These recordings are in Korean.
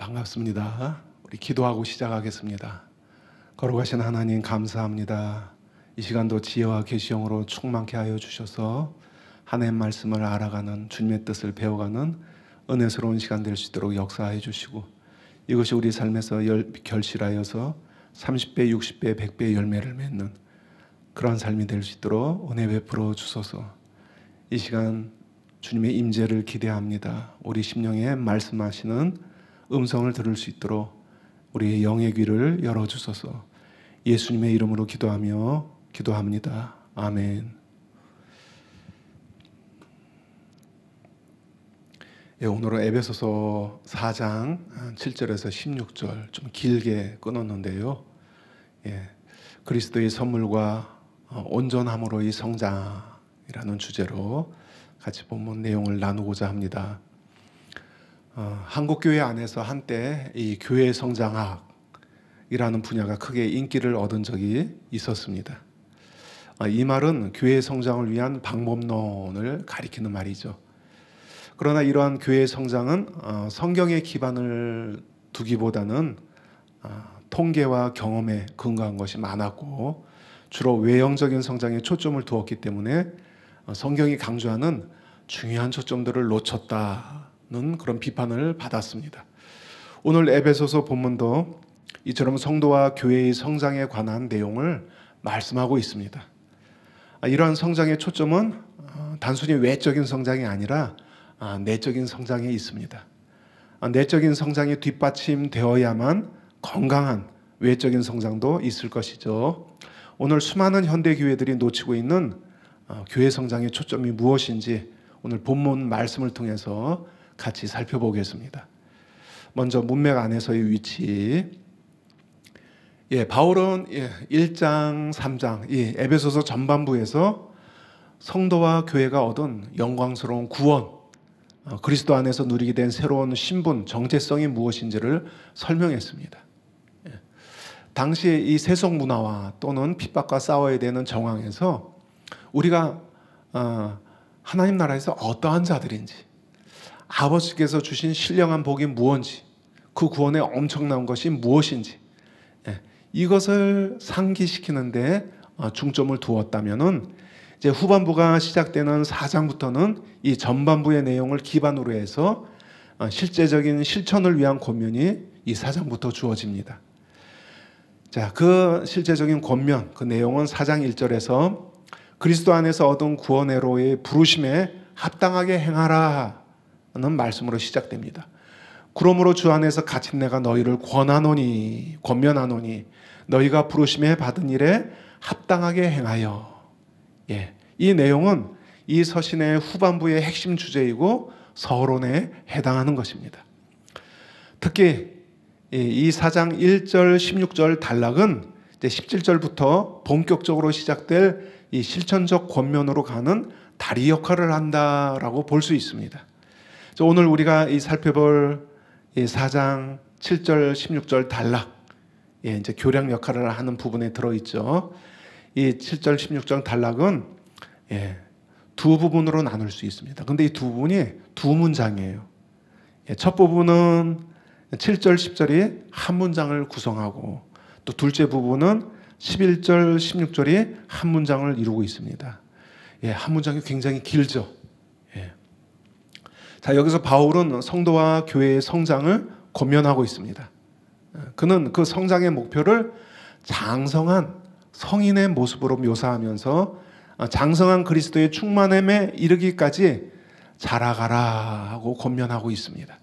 반갑습니다. 우리 기도하고 시작하겠습니다. 거룩하신 하나님 감사합니다. 이 시간도 지혜와 계시형으로 충만케 하여 주셔서 하나님의 말씀을 알아가는 주님의 뜻을 배워가는 은혜스러운 시간 될 수 있도록 역사해 주시고 이것이 우리 삶에서 결실하여서 30배, 60배, 100배의 열매를 맺는 그러한 삶이 될 수 있도록 은혜 베풀어 주소서. 이 시간 주님의 임재를 기대합니다. 우리 심령에 말씀하시는 음성을 들을 수 있도록 우리의 영의 귀를 열어주소서. 예수님의 이름으로 기도합니다. 아멘. 오늘은 에베소서 4장 7절에서 16절 좀 길게 끊었는데요. 그리스도의 선물과 온전함으로의 성장이라는 주제로 같이 본문 내용을 나누고자 합니다. 한국교회 안에서 한때 이 교회 성장학이라는 분야가 크게 인기를 얻은 적이 있었습니다. 이 말은 교회 성장을 위한 방법론을 가리키는 말이죠. 그러나 이러한 교회 성장은 성경에 기반을 두기보다는 통계와 경험에 근거한 것이 많았고 주로 외형적인 성장에 초점을 두었기 때문에 성경이 강조하는 중요한 초점들을 놓쳤다는 그런 비판을 받았습니다. 오늘 에베소서 본문도 이처럼 성도와 교회의 성장에 관한 내용을 말씀하고 있습니다. 이러한 성장의 초점은 단순히 외적인 성장이 아니라 내적인 성장에 있습니다. 내적인 성장이 뒷받침되어야만 건강한 외적인 성장도 있을 것이죠. 오늘 수많은 현대 교회들이 놓치고 있는 교회 성장의 초점이 무엇인지 오늘 본문 말씀을 통해서 같이 살펴보겠습니다. 먼저 문맥 안에서의 위치. 바울은 1장, 3장 이 에베소서 전반부에서 성도와 교회가 얻은 영광스러운 구원, 그리스도 안에서 누리게 된 새로운 신분, 정체성이 무엇인지를 설명했습니다. 당시에 이 세속 문화와 또는 핍박과 싸워야 되는 정황에서 우리가 하나님 나라에서 어떠한 자들인지, 아버지께서 주신 신령한 복이 무엇인지, 그 구원의 엄청난 것이 무엇인지 이것을 상기시키는데 중점을 두었다면은 이제 후반부가 시작되는 4장부터는 이 전반부의 내용을 기반으로 해서 실제적인 실천을 위한 권면이 이 4장부터 주어집니다. 자, 그 실제적인 권면, 그 내용은 4장 1절에서 그리스도 안에서 얻은 구원의로의 부르심에 합당하게 행하라 는 말씀으로 시작됩니다. 그러므로 주 안에서 갇힌 내가 너희를 권면하노니 너희가 부르심에 받은 일에 합당하게 행하여. 이 내용은 이 서신의 후반부의 핵심 주제이고 서론에 해당하는 것입니다. 특히 이 4장 1절 16절 단락은 이제 17절부터 본격적으로 시작될 이 실천적 권면으로 가는 다리 역할을 한다라고 볼 수 있습니다. 오늘 우리가 살펴볼 이 4장 7절 16절 단락, 이제 교량 역할을 하는 부분에 들어있죠. 이 7절 16절 단락은 두 부분으로 나눌 수 있습니다. 근데 이 두 부분이 두 문장이에요. 첫 부분은 7절 10절이 한 문장을 구성하고 또 둘째 부분은 11절 16절이 한 문장을 이루고 있습니다. 한 문장이 굉장히 길죠. 자, 여기서 바울은 성도와 교회의 성장을 권면하고 있습니다. 그는 그 성장의 목표를 장성한 성인의 모습으로 묘사하면서 장성한 그리스도의 충만함에 이르기까지 자라가라 하고 권면하고 있습니다.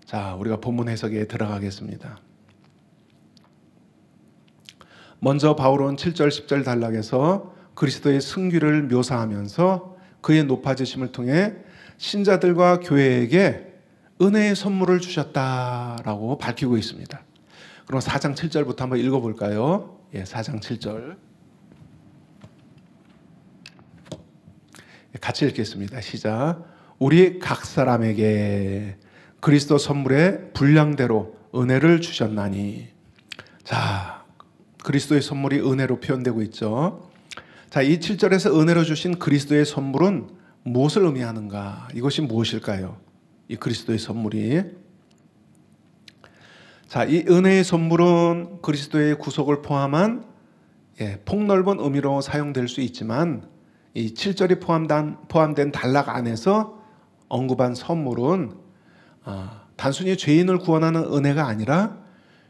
자, 우리가 본문 해석에 들어가겠습니다. 먼저 바울은 7절 10절 단락에서 그리스도의 승귀를 묘사하면서 그의 높아지심을 통해 신자들과 교회에게 은혜의 선물을 주셨다라고 밝히고 있습니다. 그럼 4장 7절부터 한번 읽어볼까요? 4장 7절 같이 읽겠습니다. 시작. 우리 각 사람에게 그리스도 선물의 분량대로 은혜를 주셨나니. 자, 그리스도의 선물이 은혜로 표현되고 있죠. 자, 이 7절에서 은혜로 주신 그리스도의 선물은 무엇을 의미하는가? 이것이 무엇일까요? 이 그리스도의 선물이 자, 이 은혜의 선물은 그리스도의 구속을 포함한 폭넓은 의미로 사용될 수 있지만 이 7절이 포함된 단락 안에서 언급한 선물은 단순히 죄인을 구원하는 은혜가 아니라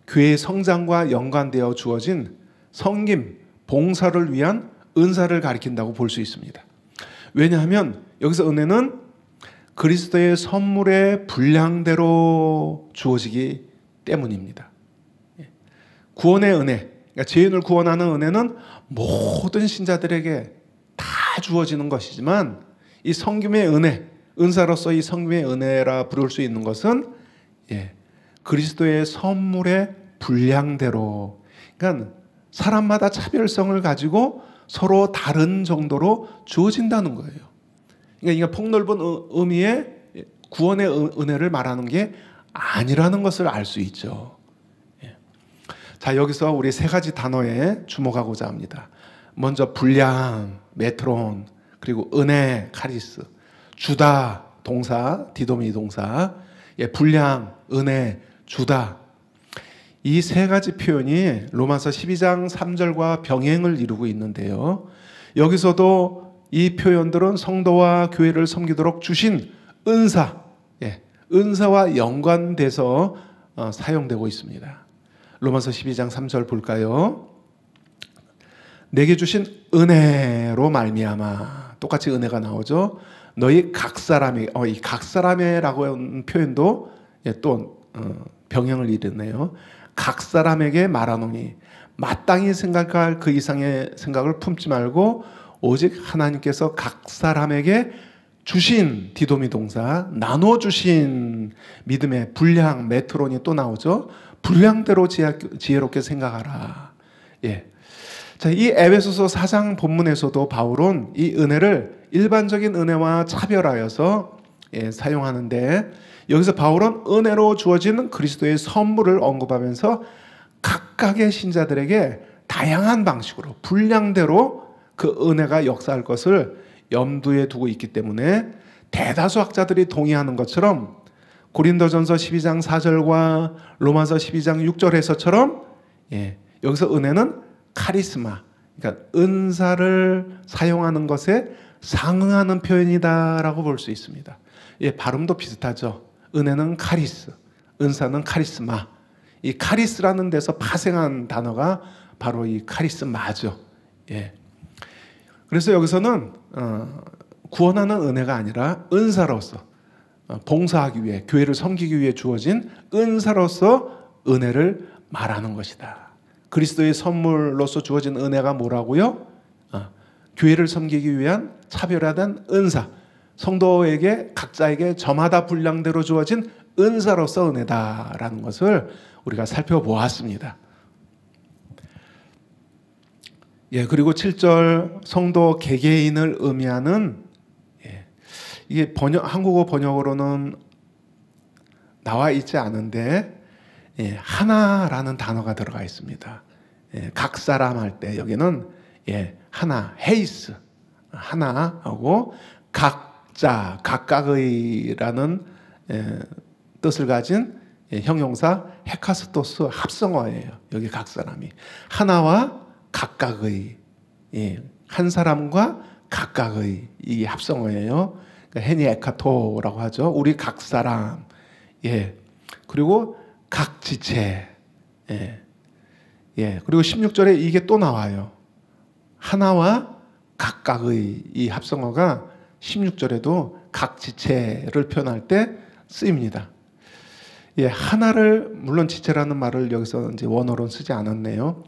교회의 성장과 연관되어 주어진 섬김, 봉사를 위한 은사를 가리킨다고 볼 수 있습니다. 왜냐하면 여기서 은혜는 그리스도의 선물의 분량대로 주어지기 때문입니다. 구원의 은혜, 그러니까 죄인을 구원하는 은혜는 모든 신자들에게 다 주어지는 것이지만 이 섬김의 은혜, 은사로서 이 섬김의 은혜라 부를 수 있는 것은 그리스도의 선물의 분량대로, 그러니까 사람마다 차별성을 가지고 서로 다른 정도로 주어진다는 거예요. 그러니까 이게 폭넓은 의미의 구원의 은혜를 말하는 게 아니라는 것을 알 수 있죠. 자, 여기서 우리 세 가지 단어에 주목하고자 합니다. 먼저 분량, 메트론, 그리고 은혜, 카리스, 주다, 동사, 디도미 동사, 분량, 은혜, 주다. 이 세 가지 표현이 로마서 12장 3절과 병행을 이루고 있는데요. 여기서도 이 표현들은 성도와 교회를 섬기도록 주신 은사, 은사와 연관돼서 사용되고 있습니다. 로마서 12장 3절 볼까요? 내게 주신 은혜로 말미암아, 똑같이 은혜가 나오죠. 너희 각 사람이, 이 각 사람의라고 하는 표현도 또 병행을 이루네요. 각 사람에게 말하노니 마땅히 생각할 그 이상의 생각을 품지 말고 오직 하나님께서 각 사람에게 주신, 디도미 동사, 나눠주신 믿음의 분량, 메트론이 또 나오죠. 분량대로 지혜롭게 생각하라. 자, 이 에베소서 4장 본문에서도 바울은 이 은혜를 일반적인 은혜와 차별하여서 사용하는데, 여기서 바울은 은혜로 주어지는 그리스도의 선물을 언급하면서 각각의 신자들에게 다양한 방식으로 분량대로 그 은혜가 역사할 것을 염두에 두고 있기 때문에 대다수 학자들이 동의하는 것처럼 고린도전서 12장 4절과 로마서 12장 6절에서처럼 여기서 은혜는 카리스마, 그러니까 은사를 사용하는 것에 상응하는 표현이다라고 볼 수 있습니다. 발음도 비슷하죠. 은혜는 카리스, 은사는 카리스마. 이 카리스라는 데서 파생한 단어가 바로 이 카리스마죠. 그래서 여기서는 구원하는 은혜가 아니라 은사로서 봉사하기 위해, 교회를 섬기기 위해 주어진 은사로서 은혜를 말하는 것이다. 그리스도의 선물로서 주어진 은혜가 뭐라고요? 교회를 섬기기 위한 차별화된 은사, 성도에게 각자에게 저마다 분량대로 주어진 은사로서 은혜다라는 것을 우리가 살펴보았습니다. 그리고 7절 성도 개개인을 의미하는, 이게 한국어 번역으로는 나와 있지 않은데 하나라는 단어가 들어가 있습니다. 각 사람 할 때 여기는 하나, 헤이스, 하나하고 각자, 각각의라는 뜻을 가진 형용사 헤카스토스 합성어예요. 여기 각 사람이 하나와 각각의, 한 사람과 각각의 이 합성어예요. 그러니까 헤니 에카토라고 하죠. 우리 각 사람, 그리고 각 지체, 그리고 16절에 이게 또 나와요. 하나와 각각의 이 합성어가 16절에도 각 지체를 표현할 때 쓰입니다. 하나를, 물론 지체라는 말을 여기서 이제 원어로는 쓰지 않았네요.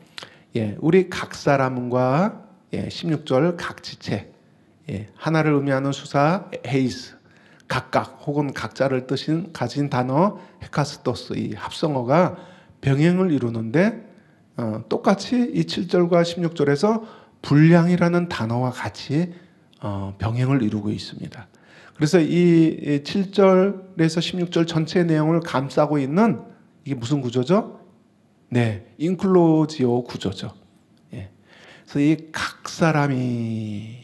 우리 각 사람과 16절 각 지체, 하나를 의미하는 수사 헤이스, 각각 혹은 각자를 가진 단어 헤카스토스, 이 합성어가 병행을 이루는데 똑같이 이 7절과 16절에서 분량이라는 단어와 같이 병행을 이루고 있습니다. 그래서 이 7절에서 16절 전체 내용을 감싸고 있는 이게 무슨 구조죠? 인클로지오 구조죠. 그래서 이 각 사람이,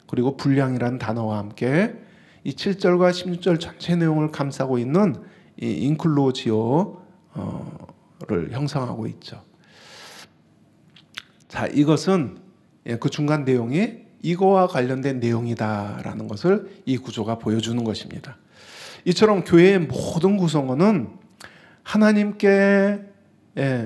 그리고 분량이라는 단어와 함께 이 7절과 16절 전체 내용을 감싸고 있는 이 인클로지오 구조를 형성하고 있죠. 자, 이것은 그 중간 내용이 이거와 관련된 내용이다라는 것을 이 구조가 보여주는 것입니다. 이처럼 교회의 모든 구성원은 하나님께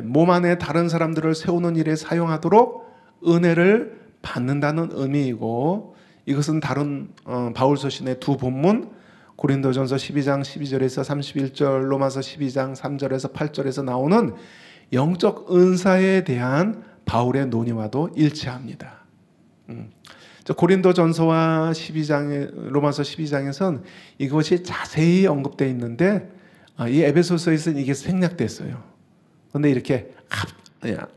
몸 안에 다른 사람들을 세우는 일에 사용하도록 은혜를 받는다는 의미이고, 이것은 다른 바울 서신의 두 본문 고린도전서 12장 12절에서 31절, 로마서 12장 3절에서 8절에서 나오는 영적 은사에 대한 바울의 논의와도 일치합니다. 고린도전서와 12장, 로마서 12장에서는 이것이 자세히 언급되어 있는데 이 에베소서에서는 이게 생략됐어요. 그런데 이렇게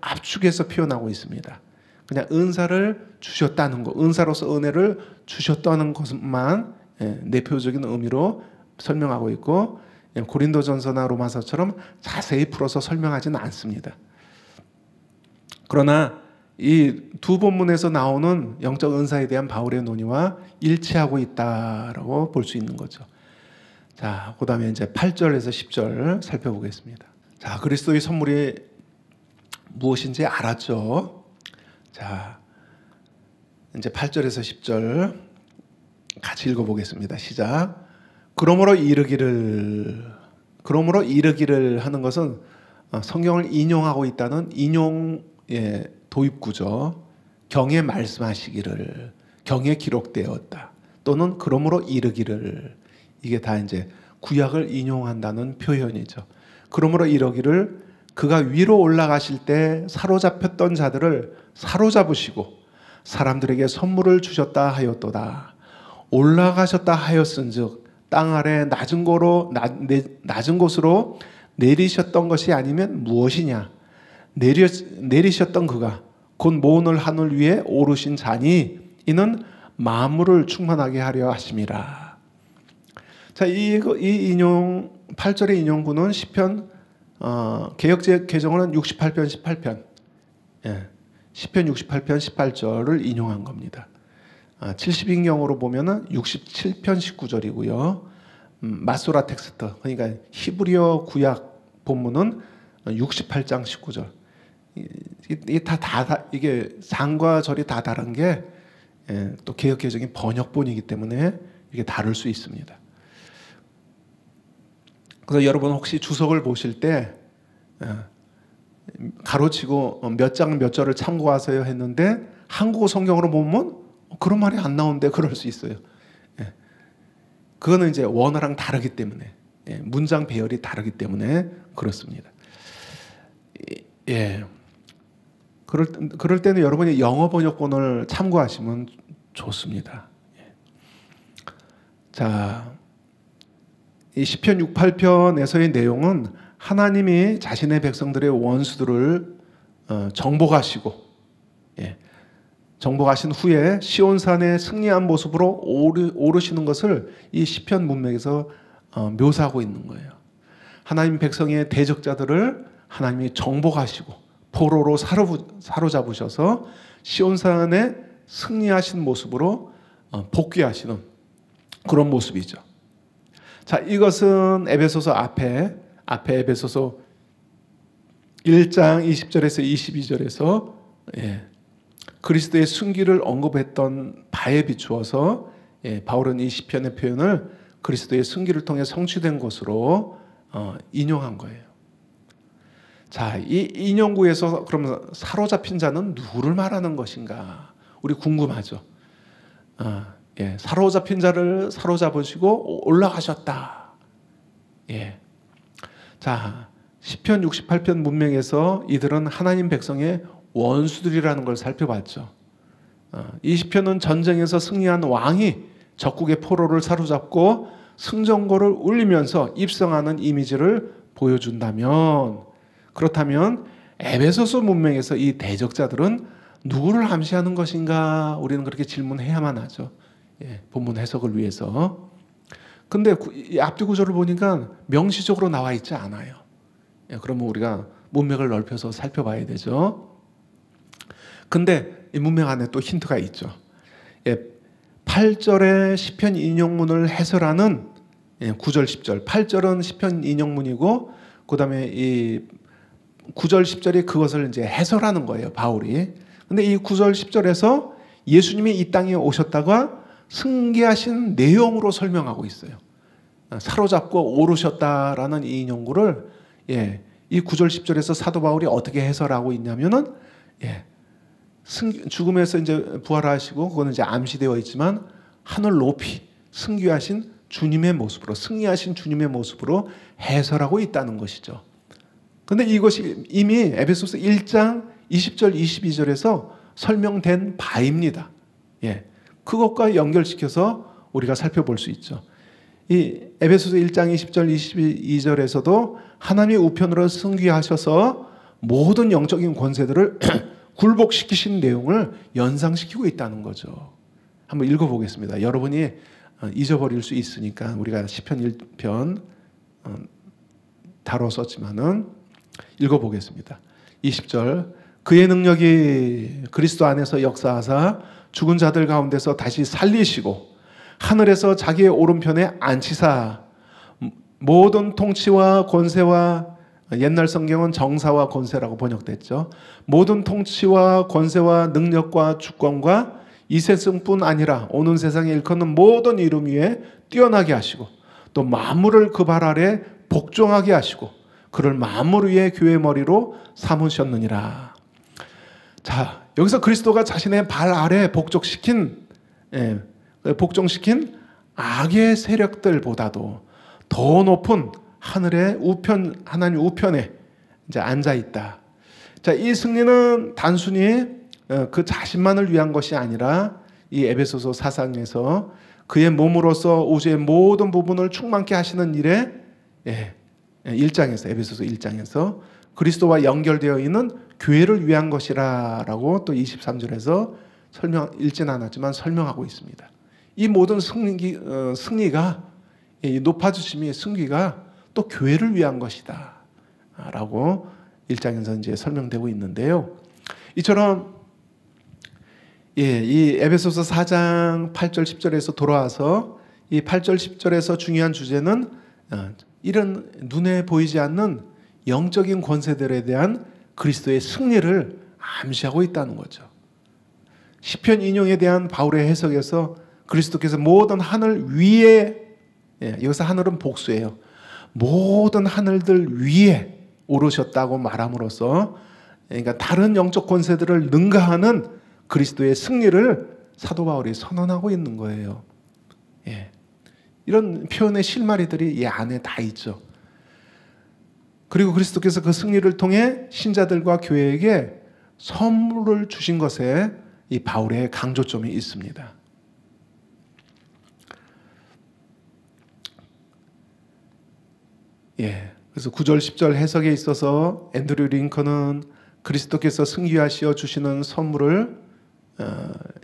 압축해서 표현하고 있습니다. 그냥 은사를 주셨다는 것, 은사로서 은혜를 주셨다는 것만 내표적인 의미로 설명하고 있고, 고린도전서나 로마서처럼 자세히 풀어서 설명하지는 않습니다. 그러나 이 두 본문에서 나오는 영적 은사에 대한 바울의 논의와 일치하고 있다라고 볼 수 있는 거죠. 자, 그 다음에 이제 8절에서 10절 살펴보겠습니다. 자, 그리스도의 선물이 무엇인지 알았죠? 자, 이제 8절에서 10절 같이 읽어보겠습니다. 시작. 그러므로 이르기를 하는 것은 성경을 인용하고 있다는 인용의 도입구죠. 경에 말씀하시기를, 경에 기록되었다, 또는 그러므로 이르기를, 이게 다 이제 구약을 인용한다는 표현이죠. 그러므로 이르기를, 그가 위로 올라가실 때 사로잡혔던 자들을 사로잡으시고 사람들에게 선물을 주셨다 하였도다. 올라가셨다 하였은즉 땅 아래 낮은 곳으로 내리셨던 것이 아니면 무엇이냐? 내리셨던 그가 곧 모든 하늘 위에 오르신 자니 이는 만물을 충만하게 하려 하심이라. 자, 이 인용 8절의 인용구는 시편 개역 개정어는 68편 18편, 시편 68편 18절을 인용한 겁니다. 70인경으로 보면은 67편 19절이고요. 마소라 텍스트, 그러니까 히브리어 구약 본문은 68장 19절. 이게 상과 절이 다 다른 게 또 개역 개정이 번역본이기 때문에 이게 다를 수 있습니다. 그래서 여러분 혹시 주석을 보실 때 가로치고 몇 장 몇 절을 참고하세요 했는데 한국어 성경으로 보면 그런 말이 안 나오는데 그럴 수 있어요. 그거는 이제 원어랑 다르기 때문에, 문장 배열이 다르기 때문에 그렇습니다. 그럴 때는 여러분이 영어 번역본을 참고하시면 좋습니다. 자, 이 시편 68편에서의 내용은 하나님이 자신의 백성들의 원수들을 정복하시고, 정복하신 후에 시온산에 승리한 모습으로 오르시는 것을 이 시편 문맥에서 묘사하고 있는 거예요. 하나님 백성의 대적자들을 하나님이 정복하시고 포로로 사로잡으셔서 시온산에 승리하신 모습으로 복귀하시는 그런 모습이죠. 자, 이것은 에베소서 앞에 에베소서 1장 20절에서 22절에서 그리스도의 승기를 언급했던 바에 비추어서 바울은 이 시편의 표현을 그리스도의 승기를 통해 성취된 것으로 인용한 거예요. 자, 이 인용구에서 그러면 사로잡힌 자는 누구를 말하는 것인가? 우리 궁금하죠. 사로잡힌 자를 사로잡으시고 올라가셨다. 자, 시편 68편 문맥에서 이들은 하나님 백성의 원수들이라는 걸 살펴봤죠. 이 시편은 전쟁에서 승리한 왕이 적국의 포로를 사로잡고 승전고를 울리면서 입성하는 이미지를 보여준다면, 그렇다면 에베소서 문맥에서 이 대적자들은 누구를 암시하는 것인가? 우리는 그렇게 질문해야만 하죠. 본문 해석을 위해서. 근데 이 앞뒤 구조를 보니까 명시적으로 나와 있지 않아요. 그러면 우리가 문맥을 넓혀서 살펴봐야 되죠. 근데 이 문맥 안에 또 힌트가 있죠. 8절의 시편 인용문을 해설하는 9절 10절, 8절은 시편 인용문이고 그 다음에 이 9절 10절이 그것을 이제 해설하는 거예요, 바울이. 근데 이 9절 10절에서 예수님이 이 땅에 오셨다가 승계하신 내용으로 설명하고 있어요. 사로잡고 오르셨다라는 이 인용구를 이 9절 10절에서 사도 바울이 어떻게 해설하고 있냐면은 죽음에서 이제 부활하시고 그거는 이제 암시되어 있지만 하늘 높이 승귀하신 주님의 모습으로, 승리하신 주님의 모습으로 해설하고 있다는 것이죠. 근데 이것이 이미 에베소서 1장 20절 22절에서 설명된 바입니다. 그것과 연결시켜서 우리가 살펴볼 수 있죠. 이 에베소서 1장 20절 22절에서도 하나님의 우편으로 승귀하셔서 모든 영적인 권세들을 굴복시키신 내용을 연상시키고 있다는 거죠. 한번 읽어보겠습니다. 여러분이 잊어버릴 수 있으니까 우리가 시편 1편 다뤘었지만은 읽어보겠습니다. 20절 그의 능력이 그리스도 안에서 역사하사 죽은 자들 가운데서 다시 살리시고 하늘에서 자기의 오른편에 앉히사 모든 통치와 권세와 옛날 성경은 정사와 권세라고 번역됐죠. 모든 통치와 권세와 능력과 주권과 이 세상뿐 아니라 오는 세상에 일컫는 모든 이름 위에 뛰어나게 하시고 또 만물을 그 발 아래 복종하게 하시고 그를 만물 위에 교회의 머리로 삼으셨느니라. 자, 여기서 그리스도가 자신의 발 아래 복종시킨 악의 세력들보다도 더 높은 하늘의 우편, 하나님 우편에 이제 앉아 있다. 자, 이 승리는 단순히 그 자신만을 위한 것이 아니라 이 에베소서 사상에서 그의 몸으로서 우주의 모든 부분을 충만케 하시는 일에 1장에서 에베소서 1장에서 그리스도와 연결되어 있는 교회를 위한 것이라고 또 23절에서 읽진 않았지만 설명하고 있습니다. 이 모든 승리가 이 높아지심의 승리가 또 교회를 위한 것이다 라고 1장에서 이제 설명되고 있는데요. 이처럼 이 에베소서 4장 8절 10절에서 돌아와서 이 8절 10절에서 중요한 주제는 이런 눈에 보이지 않는 영적인 권세들에 대한 그리스도의 승리를 암시하고 있다는 거죠. 시편 인용에 대한 바울의 해석에서 그리스도께서 모든 하늘 위에, 여기서 하늘은 복수예요. 모든 하늘들 위에 오르셨다고 말함으로써 그러니까 다른 영적 권세들을 능가하는 그리스도의 승리를 사도 바울이 선언하고 있는 거예요. 이런 표현의 실마리들이 이 안에 다 있죠. 그리고 그리스도께서 그 승리를 통해 신자들과 교회에게 선물을 주신 것에 이 바울의 강조점이 있습니다. 그래서 9절 10절 해석에 있어서 앤드류 링컨은 그리스도께서 승리하시어 주시는 선물을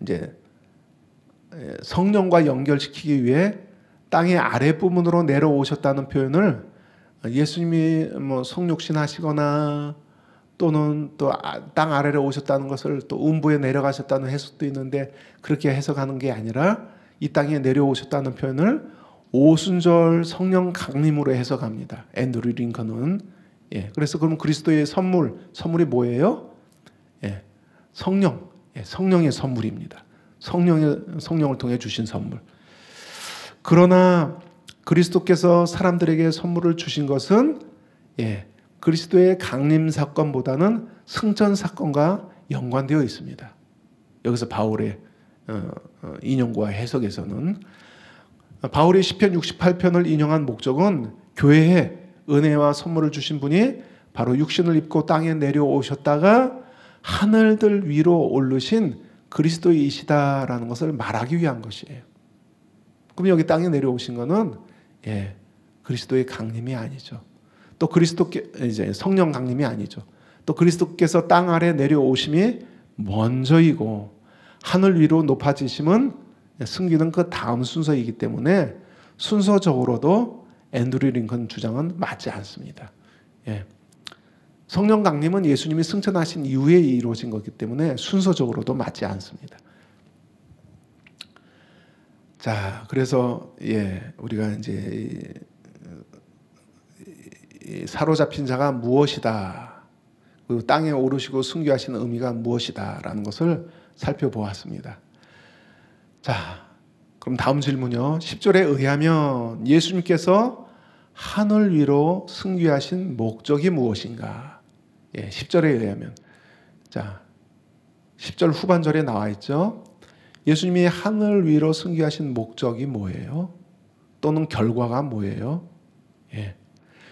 이제 성령과 연결시키기 위해 땅의 아랫부분으로 내려오셨다는 표현을 예수님이 뭐 성육신하시거나 또는 또 땅 아래로 오셨다는 것을 또 음부에 내려가셨다는 해석도 있는데 그렇게 해석하는 게 아니라 이 땅에 내려오셨다는 표현을 오순절 성령 강림으로 해석합니다. 앤드류 링컨은. 그래서 그럼 그리스도의 선물이 뭐예요? 성령의 선물입니다. 성령을 통해 주신 선물. 그러나 그리스도께서 사람들에게 선물을 주신 것은 그리스도의 강림 사건보다는 승천 사건과 연관되어 있습니다. 여기서 바울의 인용과 해석에서는 바울이 시편 68편을 인용한 목적은 교회에 은혜와 선물을 주신 분이 바로 육신을 입고 땅에 내려오셨다가 하늘들 위로 오르신 그리스도이시다라는 것을 말하기 위한 것이에요. 그럼 여기 땅에 내려오신 것은 그리스도의 강림이 아니죠. 또 그리스도께 이제 성령 강림이 아니죠. 또 그리스도께서 땅 아래 내려오심이 먼저이고 하늘 위로 높아지심은 승기는 그 다음 순서이기 때문에 순서적으로도 앤드류 링컨 주장은 맞지 않습니다. 성령 강림은 예수님이 승천하신 이후에 이루어진 거기 때문에 순서적으로도 맞지 않습니다. 자, 그래서 우리가 이제 사로잡힌 자가 무엇이다 그 땅에 오르시고 순교하신 의미가 무엇이다라는 것을 살펴보았습니다. 자, 그럼 다음 질문요. 10절에 의하면 예수님께서 하늘 위로 승귀하신 목적이 무엇인가? 10절에 의하면. 자, 10절 후반절에 나와 있죠. 예수님이 하늘 위로 승귀하신 목적이 뭐예요? 또는 결과가 뭐예요?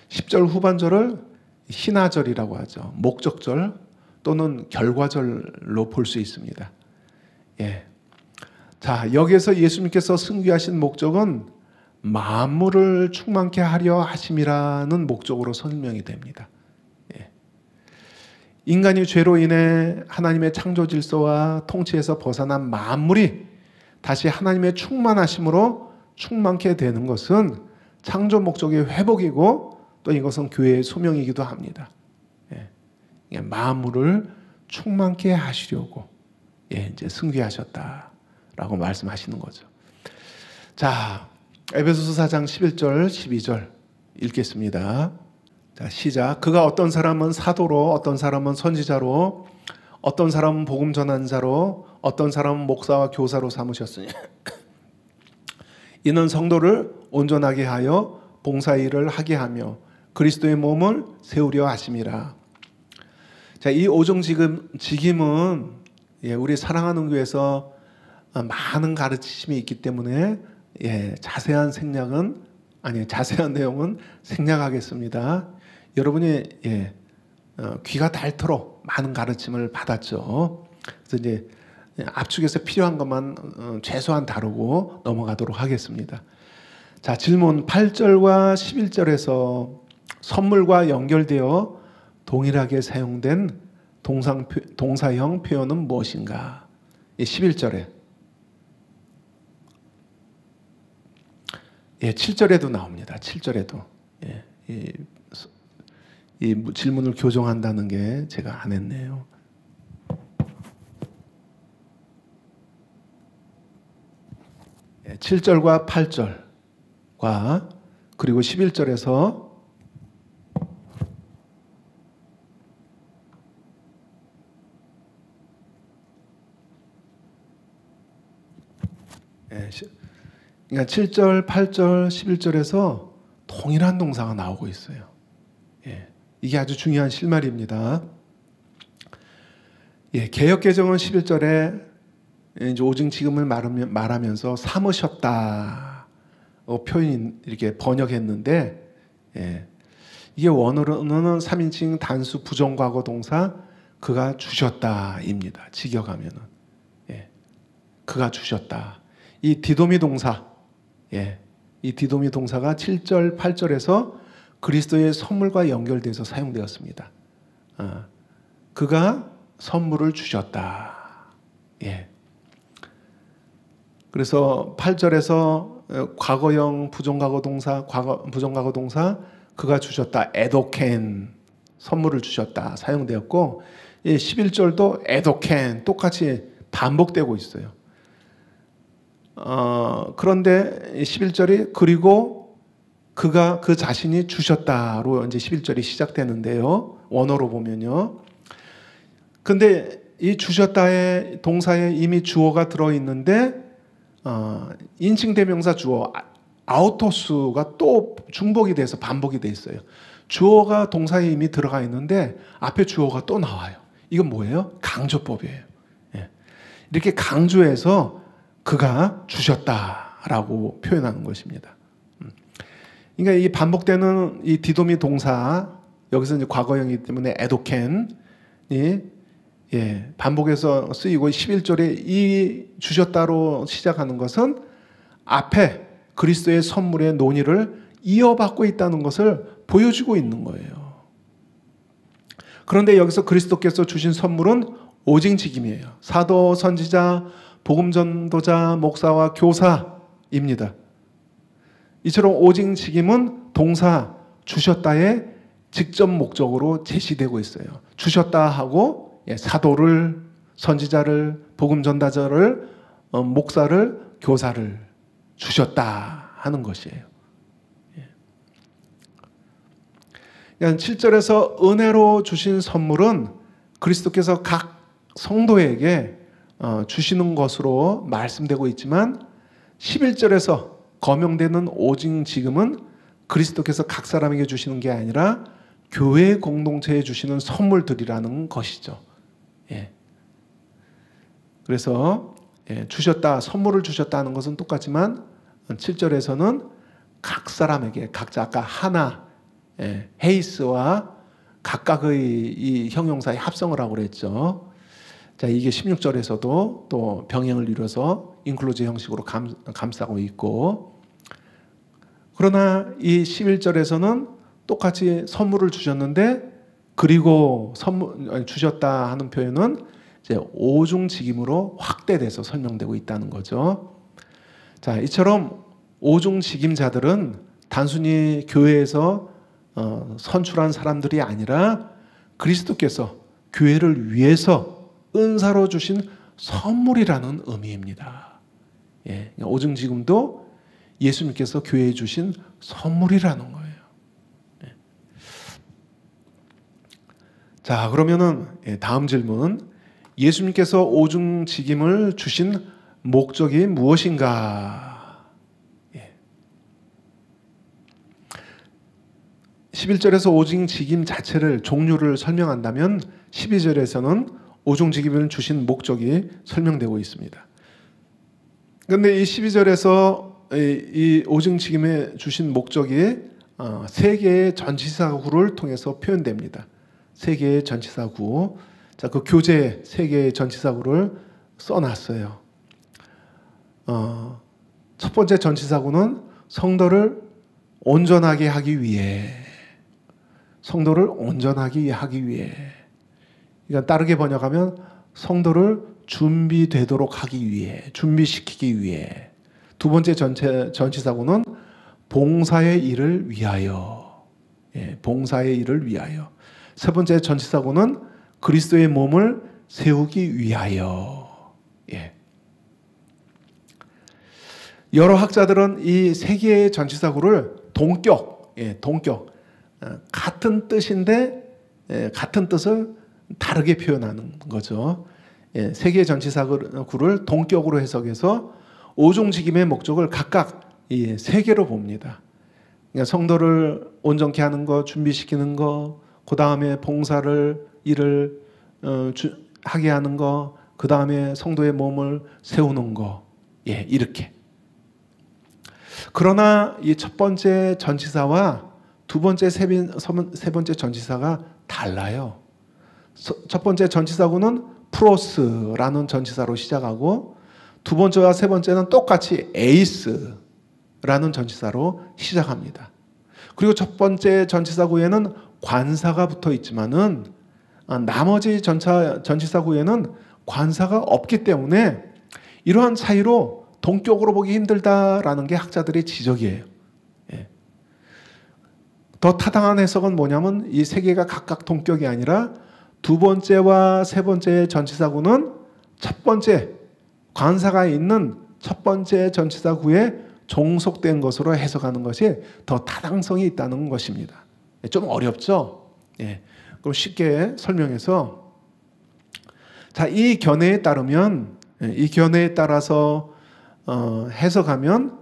10절 후반절을 신하절이라고 하죠. 목적절 또는 결과절로 볼 수 있습니다. 자, 여기에서 예수님께서 승귀하신 목적은 만물을 충만케 하려 하심이라는 목적으로 설명이 됩니다. 인간이 죄로 인해 하나님의 창조 질서와 통치에서 벗어난 만물이 다시 하나님의 충만하심으로 충만케 되는 것은 창조 목적의 회복이고 또 이것은 교회의 소명이기도 합니다. 만물을 충만케 하시려고 이제 승귀하셨다라고 말씀하시는 거죠. 자, 에베소서 4장 11절 12절 읽겠습니다. 자, 시작. 그가 어떤 사람은 사도로, 어떤 사람은 선지자로, 어떤 사람은 복음 전하는 자로, 어떤 사람은 목사와 교사로 삼으셨으니 이는 성도를 온전하게 하여 봉사일을 하게 하며 그리스도의 몸을 세우려 하심이라. 자, 이 오종직임은 우리 사랑하는 교회에서 많은 가르치심이 있기 때문에 자세한 내용은 생략하겠습니다. 여러분이 귀가 닳도록 많은 가르침을 받았죠. 그래서 이제 압축해서 필요한 것만 최소한 다루고 넘어가도록 하겠습니다. 자, 질문 8절과 11절에서 선물과 연결되어 동일하게 사용된 동사형 표현은 무엇인가? 11절에 7절에도 나옵니다. 7절에도 이 질문을 교정한다는 게 제가 안 했네요. 예, 7절과 8절과 그리고 11절에서 그러니까 7절, 8절, 11절에서 동일한 동사가 나오고 있어요. 이게 아주 중요한 실말입니다. 개역개정은 11절에 이제 오징지금을 말하면서 삼으셨다 표현이 이렇게 번역했는데 이게 원어로는 3인칭 단수 부정과거 동사 그가 주셨다입니다. 직역하면은 그가 주셨다. 이 디도미 동사 이 디도미 동사가 7절, 8절에서 그리스도의 선물과 연결돼서 사용되었습니다. 그가 선물을 주셨다. 그래서 8절에서 과거형 부정과거 동사, 부정과거 동사 그가 주셨다. 에도켄 선물을 주셨다 사용되었고 11절도 에도켄 똑같이 반복되고 있어요. 그런데 11절이 그리고 그가 그 자신이 주셨다로 이제 11절이 시작되는데요. 원어로 보면요. 근데 이 주셨다의 동사에 이미 주어가 들어있는데 인칭 대명사 주어 아우토스가 또 중복이 돼서 반복이 돼 있어요. 주어가 동사에 이미 들어가 있는데 앞에 주어가 또 나와요. 이건 뭐예요? 강조법이에요. 이렇게 강조해서 그가 주셨다라고 표현하는 것입니다. 그러니까 이 반복되는 이 디도미 동사 여기서 이제 과거형이기 때문에 에도켄이 반복해서 쓰이고 11절에 이 주셨다로 시작하는 것은 앞에 그리스도의 선물의 논의를 이어받고 있다는 것을 보여주고 있는 거예요. 그런데 여기서 그리스도께서 주신 선물은 오징직임이에요. 사도, 선지자, 복음전도자, 목사와 교사입니다. 이처럼 오징직임은 동사 주셨다의 직접 목적으로 제시되고 있어요. 주셨다 하고 사도를, 선지자를, 복음전도자를, 목사를, 교사를 주셨다 하는 것이에요. 7절에서 은혜로 주신 선물은 그리스도께서 각 성도에게 주시는 것으로 말씀되고 있지만 11절에서 거명되는 오직 지금은 그리스도께서 각 사람에게 주시는 게 아니라 교회 공동체에 주시는 선물들이라는 것이죠. 예. 그래서 선물을 주셨다는 것은 똑같지만 7절에서는 각 사람에게 각자 아까 하나, 헤이스와 각각의 이 형용사의 합성을 하고 그랬죠. 자, 이게 16절에서도 또 병행을 이뤄서 인클로즈 형식으로 감싸고 있고, 그러나 이 11절에서는 똑같이 선물을 주셨는데 그리고 주셨다 하는 표현은 이제 오중직임으로 확대돼서 설명되고 있다는 거죠. 자, 이처럼 오중직임자들은 단순히 교회에서 선출한 사람들이 아니라 그리스도께서 교회를 위해서 은사로 주신 선물이라는 의미입니다. 예, 오중직임도 예수님께서 교회에 주신 선물이라는 거예요. 예. 자, 그러면은 다음 질문. 예수님께서 오중직임을 주신 목적이 무엇인가? 예. 11절에서 오중직임 자체를 종류를 설명한다면 12절에서는 오중직임을 주신 목적이 설명되고 있습니다. 그런데 이 12절에서 이 오중직임에 주신 목적이 세 개의 전치사구를 통해서 표현됩니다. 세 개의 전치사구. 자, 그 교재 세 개의 전치사구를 써놨어요. 첫 번째 전치사구는 성도를 온전하게 하기 위해. 성도를 온전하게 하기 위해. 그러니까 다르게 번역하면 성도를 준비되도록 하기 위해, 준비시키기 위해. 두 번째 전치사구는 봉사의 일을 위하여. 예, 봉사의 일을 위하여. 세 번째 전치사구는 그리스도의 몸을 세우기 위하여. 예. 여러 학자들은 이 세 개의 전치사구를 동격, 같은 뜻인데 같은 뜻을 다르게 표현하는 거죠. 예, 세 개의 전치사구를 동격으로 해석해서 오중직임의 목적을 각각 세 개로 봅니다. 그러니까 성도를 온전케 하는 것, 준비시키는 것, 그 다음에 봉사를 일을 하게 하는 것, 그 다음에 성도의 몸을 세우는 것, 예, 이렇게. 그러나 이 첫 번째 전치사와 두 번째, 세 번째 전치사가 달라요. 첫 번째 전치사구는 프로스라는 전치사로 시작하고 두 번째와 세 번째는 똑같이 에이스라는 전치사로 시작합니다. 그리고 첫 번째 전치사구에는 관사가 붙어 있지만은 나머지 전치사구에는 관사가 없기 때문에 이러한 차이로 동격으로 보기 힘들다라는 게 학자들의 지적이에요. 예. 더 타당한 해석은 뭐냐면 이 세 개가 각각 동격이 아니라 두 번째와 세 번째 전치사구는 첫 번째 관사가 있는 첫 번째 전치사구에 종속된 것으로 해석하는 것이 더 타당성이 있다는 것입니다. 좀 어렵죠? 예. 그럼 쉽게 설명해서, 자, 이 견해에 따르면, 이 견해에 따라서 해석하면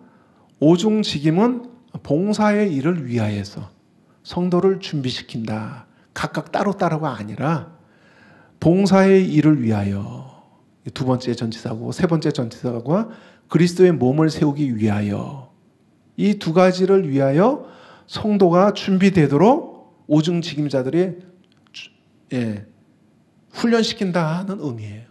오중직임은 봉사의 일을 위하여서 성도를 준비시킨다. 각각 따로따로가 아니라 봉사의 일을 위하여. 두 번째 전치사고 세 번째 전치사가 그리스도의 몸을 세우기 위하여. 이 두 가지를 위하여 성도가 준비되도록 오중직임자들이 훈련시킨다는 의미예요.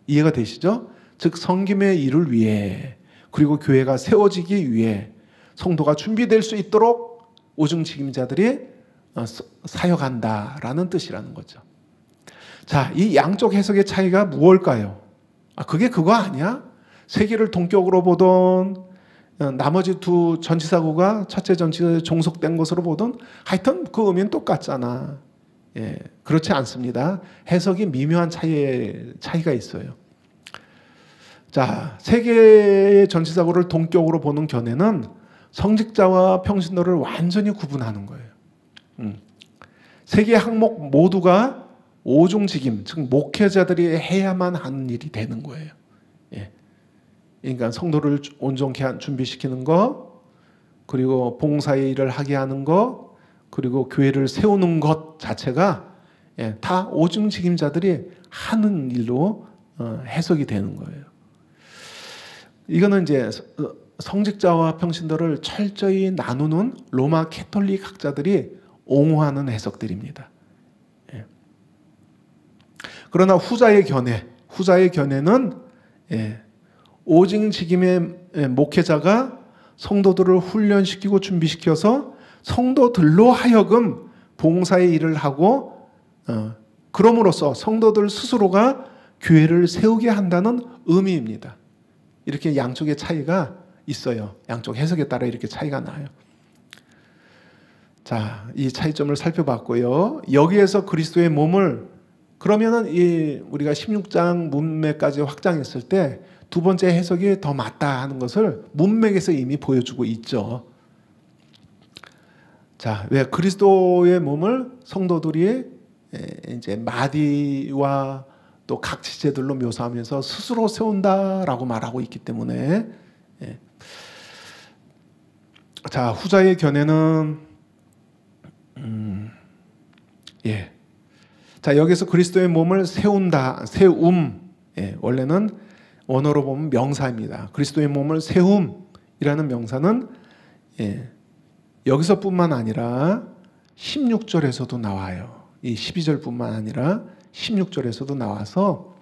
이해가 되시죠? 즉 섬김의 일을 위해, 그리고 교회가 세워지기 위해 성도가 준비될 수 있도록 오중직임자들이 사역한다라는 뜻이라는 거죠. 자, 이 양쪽 해석의 차이가 무엇일까요? 그게 그거 아니야? 세 개를 동격으로 보던, 나머지 두 전치사구가 첫째 전치사에 종속된 것으로 보던, 하여튼 그 의미는 똑같잖아. 예, 그렇지 않습니다. 해석이 미묘한 차이가 있어요. 자, 세 개의 전치사구를 동격으로 보는 견해는 성직자와 평신도를 완전히 구분하는 거예요. 세 개의 항목 모두가 오중직임, 즉 목회자들이 해야만 하는 일이 되는 거예요. 예. 그러니까 성도를 온전케 준비시키는 거, 그리고 봉사의 일을 하게 하는 거, 그리고 교회를 세우는 것 자체가 다 오중직임자들이 하는 일로 해석이 되는 거예요. 이거는 이제 성직자와 평신도를 철저히 나누는 로마 캐톨릭 학자들이 옹호하는 해석들입니다. 그러나 후자의 견해는 오중직임의 목회자가 성도들을 훈련시키고 준비시켜서 성도들로 하여금 봉사의 일을 하고 그럼으로써 성도들 스스로가 교회를 세우게 한다는 의미입니다. 이렇게 양쪽의 차이가 있어요. 양쪽 해석에 따라 이렇게 차이가 나요. 자, 이 차이점을 살펴봤고요. 여기에서 그리스도의 몸을 그러면은 우리가 16장 문맥까지 확장했을 때 두 번째 해석이 더 맞다 하는 것을 문맥에서 이미 보여주고 있죠. 자, 왜 그리스도의 몸을 성도들이 이제 마디와 또 각 지체들로 묘사하면서 스스로 세운다라고 말하고 있기 때문에 자, 후자의 견해는 자, 여기서 그리스도의 몸을 세운다, 원래는 원어로 보면 명사입니다. 그리스도의 몸을 세움이라는 명사는 여기서뿐만 아니라 16절에서도 나와요. 이 12절뿐만 아니라 16절에서도 나와서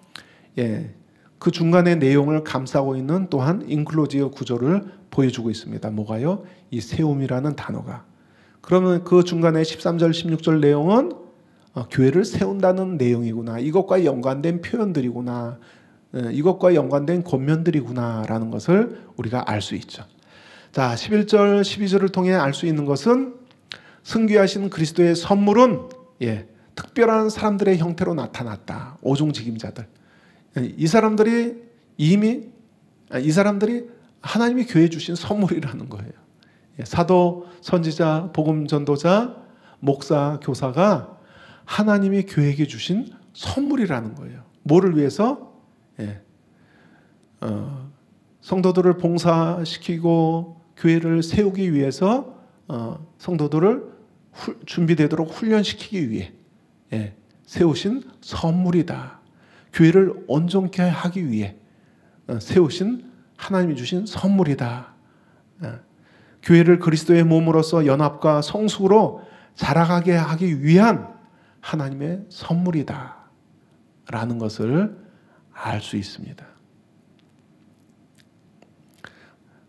그 중간의 내용을 감싸고 있는 또한 인클로지어 구조를 보여주고 있습니다. 뭐가요? 이 세움이라는 단어가. 그러면 그 중간에 13절, 16절 내용은 교회를 세운다는 내용이구나. 이것과 연관된 표현들이구나. 이것과 연관된 권면들이구나라는 것을 우리가 알 수 있죠. 자, 11절, 12절을 통해 알 수 있는 것은 승귀하신 그리스도의 선물은 특별한 사람들의 형태로 나타났다. 오중직임자들. 이 사람들이 하나님이 교회에 주신 선물이라는 거예요. 사도, 선지자, 복음 전도자, 목사, 교사가 하나님이 교회에게 주신 선물이라는 거예요. 뭐를 위해서? 성도들을 봉사시키고 교회를 세우기 위해서 성도들을 준비되도록 훈련시키기 위해 세우신 선물이다. 교회를 온전케 하기 위해 세우신 하나님이 주신 선물이다. 교회를 그리스도의 몸으로서 연합과 성숙으로 자라가게 하기 위한 하나님의 선물이다 라는 것을 알 수 있습니다.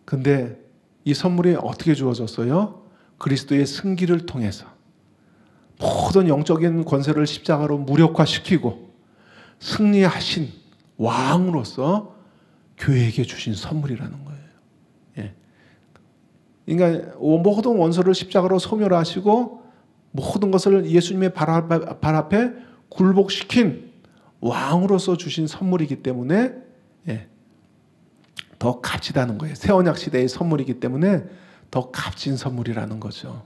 근데 이 선물이 어떻게 주어졌어요? 그리스도의 승기를 통해서 모든 영적인 권세를 십자가로 무력화시키고 승리하신 왕으로서 교회에게 주신 선물이라는 거예요. 그러니까 모든 원수를 십자가로 소멸하시고 모든 것을 예수님의 발 앞에 굴복시킨 왕으로서 주신 선물이기 때문에 더 값지다는 거예요. 새 언약 시대의 선물이기 때문에 더 값진 선물이라는 거죠.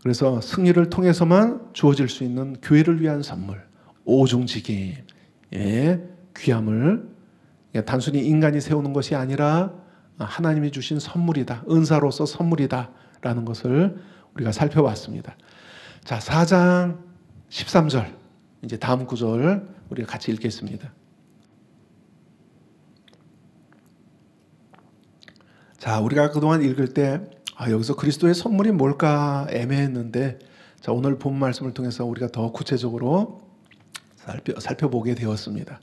그래서 승리를 통해서만 주어질 수 있는 교회를 위한 선물, 오중직임, 귀함을 단순히 인간이 세우는 것이 아니라 하나님이 주신 선물이다, 은사로서 선물이다 라는 것을 우리가 살펴봤습니다. 자, 4장 13절 이제 다음 구절 우리가 같이 읽겠습니다. 자, 우리가 그동안 읽을 때 여기서 그리스도의 선물이 뭘까 애매했는데, 자, 오늘 본 말씀을 통해서 우리가 더 구체적으로 살펴보게 되었습니다.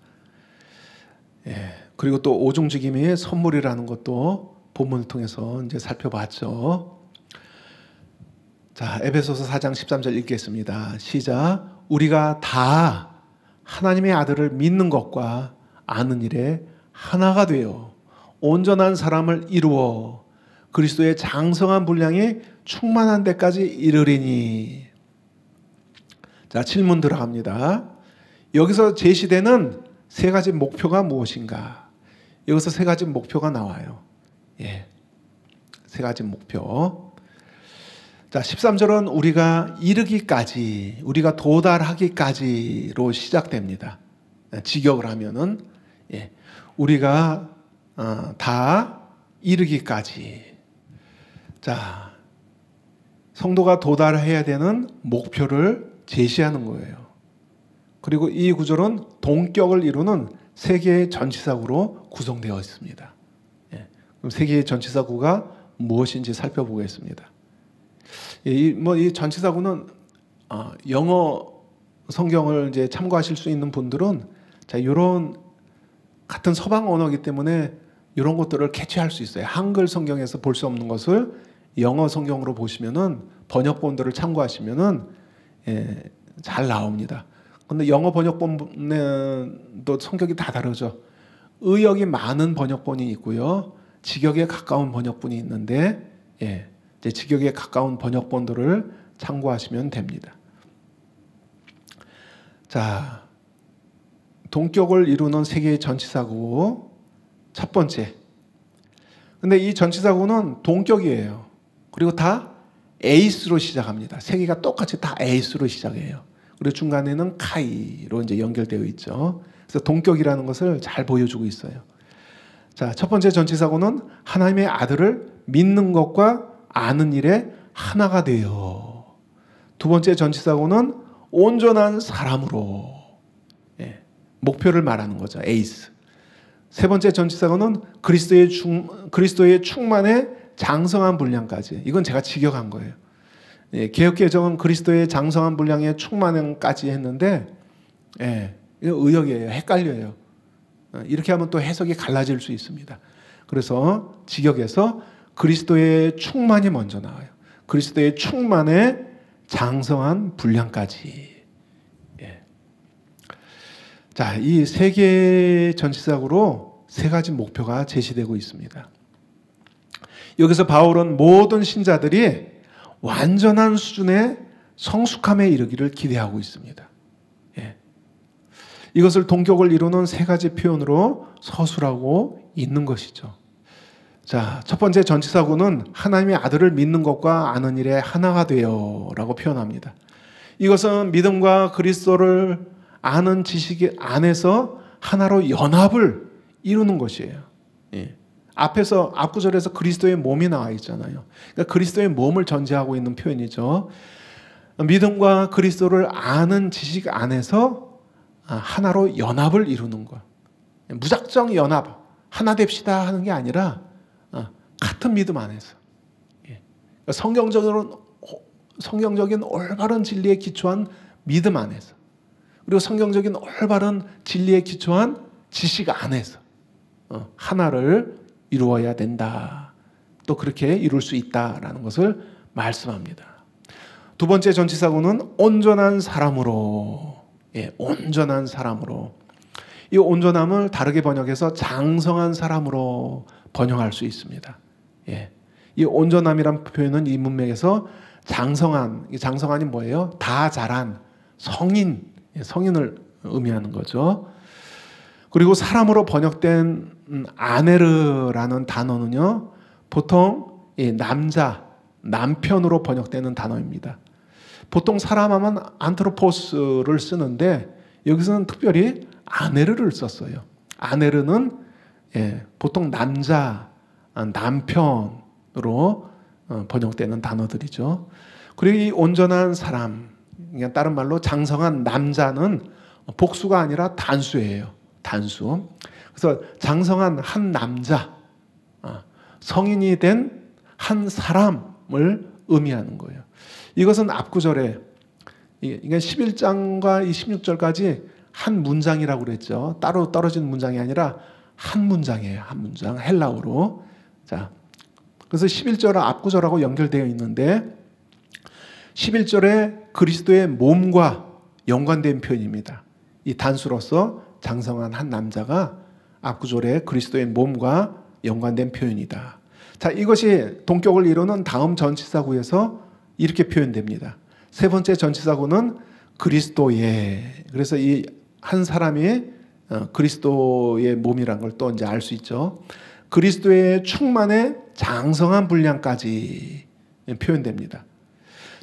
그리고 또 오중직임의 선물이라는 것도 본문을 통해서 이제 살펴봤죠. 자, 에베소서 4장 13절 읽겠습니다. 시작. 우리가 다 하나님의 아들을 믿는 것과 아는 일에 하나가 되어 온전한 사람을 이루어 그리스도의 장성한 분량이 충만한 데까지 이르리니. 자, 질문 들어갑니다. 여기서 제시되는 세 가지 목표가 무엇인가? 여기서 세 가지 목표가 나와요. 세 가지 목표. 자, 13절은 우리가 이르기까지, 우리가 도달하기까지로 시작됩니다. 직역을 하면은 우리가 다 이르기까지. 자, 성도가 도달해야 되는 목표를 제시하는 거예요. 그리고 이 구절은 동격을 이루는 세 개의 전치사구로 구성되어 있습니다. 그럼 세 개의 전치사구가 무엇인지 살펴보겠습니다. 이 전치사구는 영어 성경을 이제 참고하실 수 있는 분들은 자, 이런 같은 서방 언어이기 때문에 이런 것들을 캐치할 수 있어요. 한글 성경에서 볼 수 없는 것을 영어 성경으로 보시면은 번역본들을 참고하시면은 잘 나옵니다. 근데 영어 번역본도 성격이 다 다르죠. 의역이 많은 번역본이 있고요. 직역에 가까운 번역본이 있는데 이제 직역에 가까운 번역본들을 참고하시면 됩니다. 자, 동격을 이루는 세 개의 전치사구 첫 번째. 근데 이 전치사구는 동격이에요. 그리고 다 에이스로 시작합니다. 세 개가 똑같이 다 에이스로 시작해요. 그리고 중간에는 카이로 이제 연결되어 있죠. 그래서 동격이라는 것을 잘 보여주고 있어요. 자, 첫 번째 전치사구는 하나님의 아들을 믿는 것과 아는 일에 하나가 되어. 두 번째 전치사구는 온전한 사람으로. 목표를 말하는 거죠. 에이스. 세 번째 전치사구는 그리스도의 충만에 장성한 분량까지. 이건 제가 직역한 거예요. 개역개정은 그리스도의 장성한 분량에 충만까지 했는데 이거 의역이에요. 헷갈려요. 이렇게 하면 또 해석이 갈라질 수 있습니다. 그래서 직역에서 그리스도의 충만이 먼저 나와요. 그리스도의 충만에 장성한 분량까지. 자, 이 세 개의 전치사구로 세 가지 목표가 제시되고 있습니다. 여기서 바울은 모든 신자들이 완전한 수준의 성숙함에 이르기를 기대하고 있습니다. 이것을 동격을 이루는 세 가지 표현으로 서술하고 있는 것이죠. 자, 첫 번째 전치사구는 하나님의 아들을 믿는 것과 아는 일에 하나가 되어 라고 표현합니다. 이것은 믿음과 그리스도를 아는 지식 안에서 하나로 연합을 이루는 것이에요. 앞에서 앞구절에서 그리스도의 몸이 나와 있잖아요. 그러니까 그리스도의 몸을 전제하고 있는 표현이죠. 믿음과 그리스도를 아는 지식 안에서 하나로 연합을 이루는 것. 무작정 연합, 하나 됩시다 하는 게 아니라 같은 믿음 안에서. 성경적인 올바른 진리에 기초한 믿음 안에서. 그리고 성경적인 올바른 진리에 기초한 지식 안에서 하나를 이루어야 된다. 또 그렇게 이룰 수 있다라는 것을 말씀합니다. 두 번째 전치사구는 온전한 사람으로. 온전한 사람으로. 이 온전함을 다르게 번역해서 장성한 사람으로 번역할 수 있습니다. 이 온전함이란 표현은 이 문맥에서 장성한이 뭐예요? 다 자란 성인을 의미하는 거죠. 그리고 사람으로 번역된 아네르라는 단어는요, 보통 남편으로 번역되는 단어입니다. 보통 사람 하면 안트로포스를 쓰는데 여기서는 특별히 아네르를 썼어요. 아네르는 보통 남편으로 번역되는 단어들이죠. 그리고 이 온전한 사람, 그냥 다른 말로 장성한 남자는 복수가 아니라 단수예요. 단수. 그래서 장성한 한 남자, 성인이 된 한 사람을 의미하는 거예요. 이것은 앞구절에, 그러니까 11장과 16절까지 한 문장이라고 그랬죠. 따로 떨어진 문장이 아니라 한 문장이에요. 한 문장. 헬라어로. 자, 그래서 11절 앞구절하고 연결되어 있는데 11절에 그리스도의 몸과 연관된 표현입니다. 이 단수로서 장성한 한 남자가 앞구절에 그리스도의 몸과 연관된 표현이다. 자, 이것이 동격을 이루는 다음 전치사구에서 이렇게 표현됩니다. 세 번째 전치사구는 그리스도의. 그래서 이 한 사람이 그리스도의 몸이라는 걸 또 이제 알 수 있죠. 그리스도의 충만의 장성한 분량까지 표현됩니다.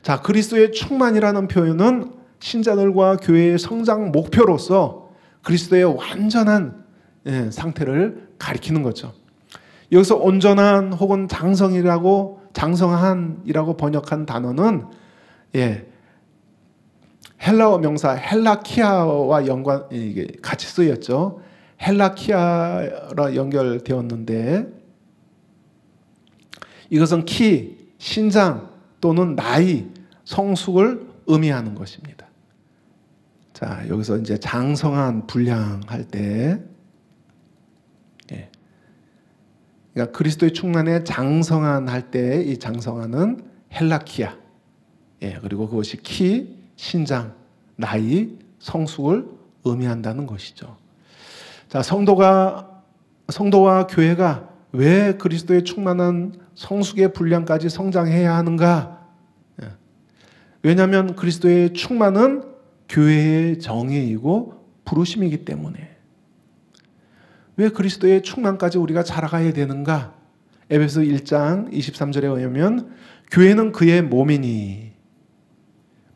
자, 그리스도의 충만이라는 표현은 신자들과 교회의 성장 목표로서 그리스도의 완전한 상태를 가리키는 거죠. 여기서 온전한 혹은 장성한이라고 번역한 단어는 헬라어 명사 헬라키아와 이게 같이 쓰였죠. 헬라키아라 연결되었는데 이것은 키, 신장 또는 나이, 성숙을 의미하는 것입니다. 자, 여기서 이제 장성한 분량할 때, 그러니까 그리스도의 충만에 장성한 할 때 이 장성한은 헬라키아, 그리고 그것이 키, 신장, 나이, 성숙을 의미한다는 것이죠. 자, 성도와 교회가 왜 그리스도의 충만한 성숙의 분량까지 성장해야 하는가? 왜냐하면 그리스도의 충만은 교회의 정의이고 부르심이기 때문에. 왜 그리스도의 충만까지 우리가 자라가야 되는가? 에베소 1장 23절에 의하면 교회는 그의 몸이니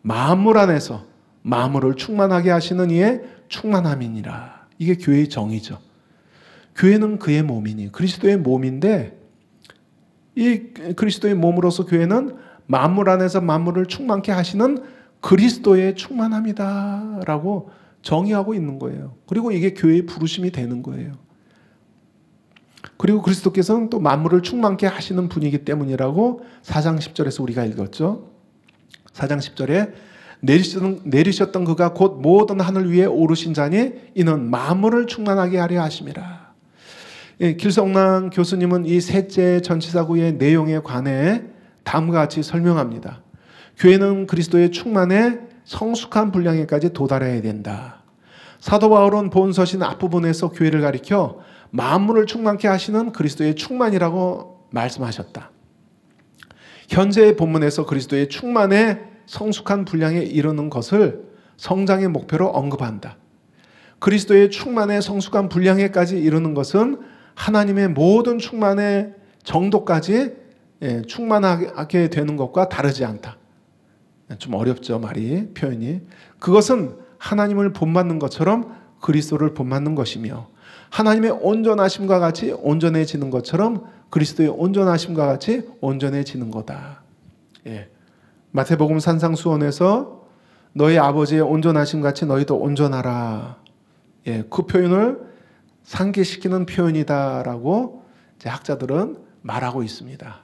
만물 안에서 만물을 충만하게 하시는 이의 충만함이니라. 이게 교회의 정의죠. 교회는 그의 몸이니 그리스도의 몸인데 이 그리스도의 몸으로서 교회는 만물 안에서 만물을 충만케 하시는 그리스도의 충만함이다 라고 정의하고 있는 거예요. 그리고 이게 교회의 부르심이 되는 거예요. 그리고 그리스도께서는 또 만물을 충만케 하시는 분이기 때문이라고 4장 10절에서 우리가 읽었죠. 4장 10절에 내리셨던 그가 곧 모든 하늘 위에 오르신 자니 이는 만물을 충만하게 하려 하심이라. 길성남 교수님은 이 셋째 전치사구의 내용에 관해 다음과 같이 설명합니다. 교회는 그리스도의 충만에 성숙한 분량에까지 도달해야 된다. 사도 바울은 본서신 앞부분에서 교회를 가리켜 만물을 충만케 하시는 그리스도의 충만이라고 말씀하셨다. 현재의 본문에서 그리스도의 충만에 성숙한 분량에 이르는 것을 성장의 목표로 언급한다. 그리스도의 충만에 성숙한 분량에까지 이르는 것은 하나님의 모든 충만의 정도까지 충만하게 되는 것과 다르지 않다. 좀 어렵죠, 말이, 표현이. 그것은 하나님을 본받는 것처럼 그리스도를 본받는 것이며 하나님의 온전하심과 같이 온전해지는 것처럼 그리스도의 온전하심과 같이 온전해지는 거다. 마태복음 산상수원에서 너희 아버지의 온전하심 같이 너희도 온전하라. 그 표현을 상기시키는 표현이다라고 이제 학자들은 말하고 있습니다.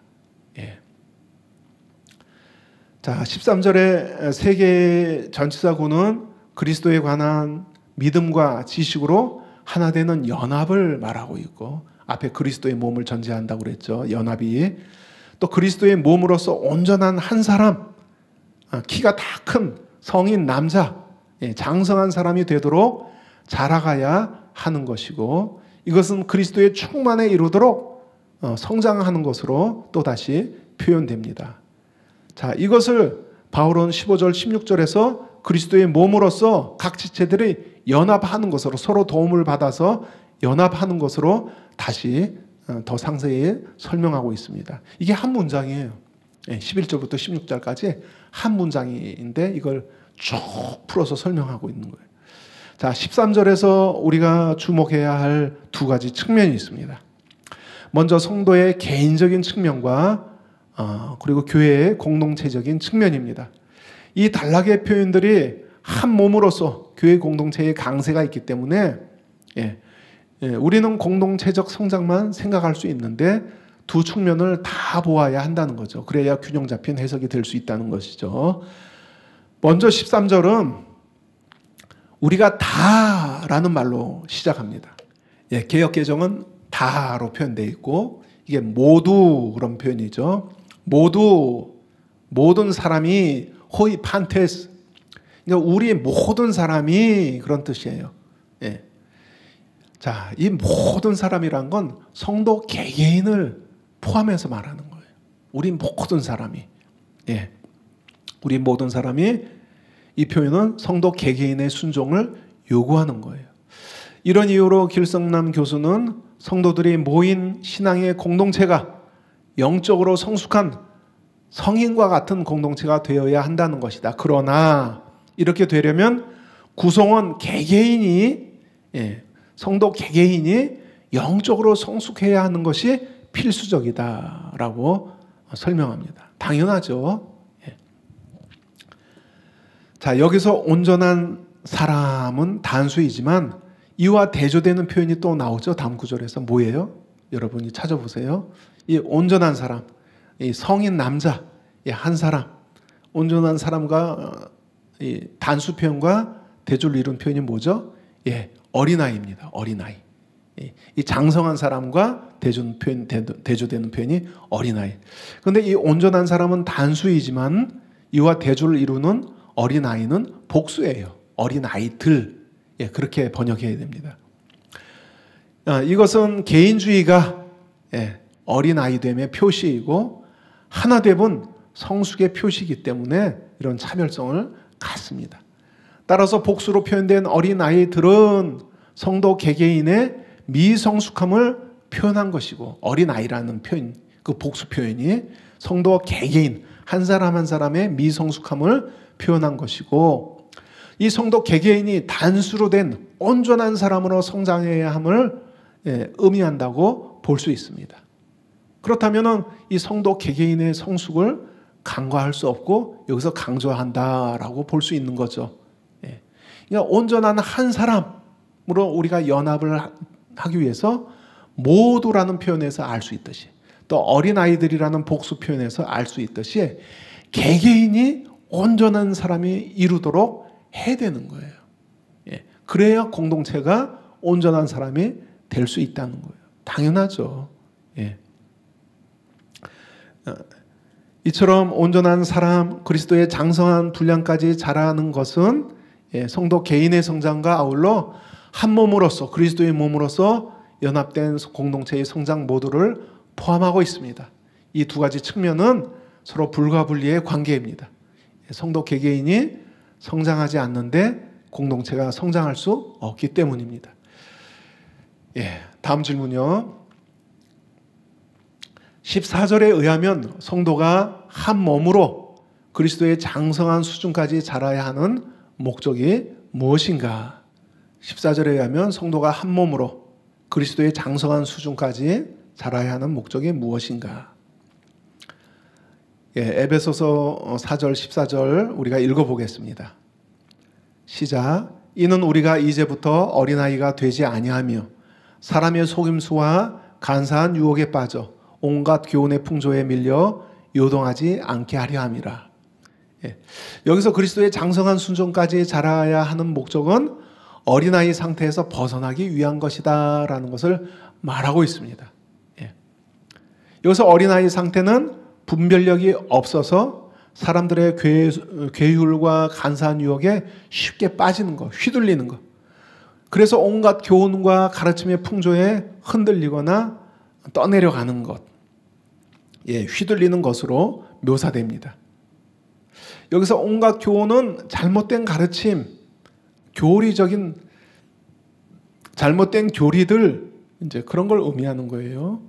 자, 13절에 세 개의 전치사구는 그리스도에 관한 믿음과 지식으로 하나 되는 연합을 말하고 있고 앞에 그리스도의 몸을 전제한다고 그랬죠. 연합이. 또 그리스도의 몸으로서 온전한 한 사람, 키가 다 큰 성인 남자, 장성한 사람이 되도록 자라가야 하는 것이고 이것은 그리스도의 충만에 이르도록 성장하는 것으로 또다시 표현됩니다. 자, 이것을 바울은 15절 16절에서 그리스도의 몸으로서 각 지체들이 연합하는 것으로 서로 도움을 받아서 연합하는 것으로 다시 더 상세히 설명하고 있습니다. 이게 한 문장이에요. 11절부터 16절까지 한 문장인데 이걸 쭉 풀어서 설명하고 있는 거예요. 자, 13절에서 우리가 주목해야 할 두 가지 측면이 있습니다. 먼저 성도의 개인적인 측면과 그리고 교회의 공동체적인 측면입니다. 이 단락의 표현들이 한 몸으로서 교회 공동체의 강세가 있기 때문에 우리는 공동체적 성장만 생각할 수 있는데 두 측면을 다 보아야 한다는 거죠. 그래야 균형 잡힌 해석이 될 수 있다는 것이죠. 먼저 13절은 우리가 다라는 말로 시작합니다. 개역개정은 다로 표현되어 있고 이게 모두 그런 표현이죠. 모든 사람이 호이 판테스, 그러니까 우리 모든 사람이 그런 뜻이에요. 자, 이 모든 사람이란 건 성도 개개인을 포함해서 말하는 거예요. 우리 모든 사람이. 우리 모든 사람이 이 표현은 성도 개개인의 순종을 요구하는 거예요. 이런 이유로 길성남 교수는 성도들이 모인 신앙의 공동체가 영적으로 성숙한 성인과 같은 공동체가 되어야 한다는 것이다. 그러나 이렇게 되려면 구성원 개개인이, 성도 개개인이 영적으로 성숙해야 하는 것이 필수적이다라고 설명합니다. 당연하죠. 자, 여기서 온전한 사람은 단수이지만 이와 대조되는 표현이 또 나오죠. 다음 구절에서 뭐예요? 여러분이 찾아보세요. 이 온전한 사람, 이 성인 남자, 이 한 사람, 온전한 사람과 이 단수 표현과 대조를 이룬 표현이 뭐죠? 어린아이입니다. 어린아이. 이 장성한 사람과 대조되는 표현이 어린아이. 그런데 이 온전한 사람은 단수이지만 이와 대조를 이루는 어린아이는 복수예요. 어린아이들. 그렇게 번역해야 됩니다. 이것은 개인주의가 어린아이됨의 표시이고 하나됨은 성숙의 표시이기 때문에 이런 차별성을 갖습니다. 따라서 복수로 표현된 어린아이들은 성도 개개인의 미성숙함을 표현한 것이고, 어린아이라는 표현, 그 복수 표현이 성도 개개인 한 사람 한 사람의 미성숙함을 표현한 것이고, 이 성도 개개인이 단수로 된 온전한 사람으로 성장해야 함을 의미한다고 볼 수 있습니다. 그렇다면 이 성도 개개인의 성숙을 간과할 수 없고 여기서 강조한다라고 볼 수 있는 거죠. 그러니까 온전한 한 사람으로 우리가 연합을 하기 위해서 모두라는 표현에서 알 수 있듯이, 또 어린아이들이라는 복수 표현에서 알 수 있듯이 개개인이 온전한 사람이 이루도록 해야 되는 거예요. 그래야 공동체가 온전한 사람이 될 수 있다는 거예요. 당연하죠. 이처럼 온전한 사람, 그리스도의 장성한 분량까지 자라는 것은 성도 개인의 성장과 아울러 한 몸으로서, 그리스도의 몸으로서 연합된 공동체의 성장 모두를 포함하고 있습니다. 이 두 가지 측면은 서로 불가분리의 관계입니다. 성도 개개인이 성장하지 않는데 공동체가 성장할 수 없기 때문입니다. 다음 질문요. 14절에 의하면 성도가 한 몸으로 그리스도의 장성한 수준까지 자라야 하는 목적이 무엇인가? 14절에 의하면 성도가 한 몸으로 그리스도의 장성한 수준까지 자라야 하는 목적이 무엇인가? 에베소서 4절 14절 우리가 읽어보겠습니다. 시작. 이는 우리가 이제부터 어린아이가 되지 아니하며 사람의 속임수와 간사한 유혹에 빠져 온갖 교훈의 풍조에 밀려 요동하지 않게 하려 함이라. 여기서 그리스도의 장성한 순종까지 자라야 하는 목적은 어린아이 상태에서 벗어나기 위한 것이다 라는 것을 말하고 있습니다. 여기서 어린아이 상태는 분별력이 없어서 사람들의 괴율과 간사한 유혹에 쉽게 빠지는 것, 휘둘리는 것. 그래서 온갖 교훈과 가르침의 풍조에 흔들리거나 떠내려가는 것, 휘둘리는 것으로 묘사됩니다. 여기서 온갖 교훈은 잘못된 가르침, 교리적인 잘못된 교리들, 이제 그런 걸 의미하는 거예요.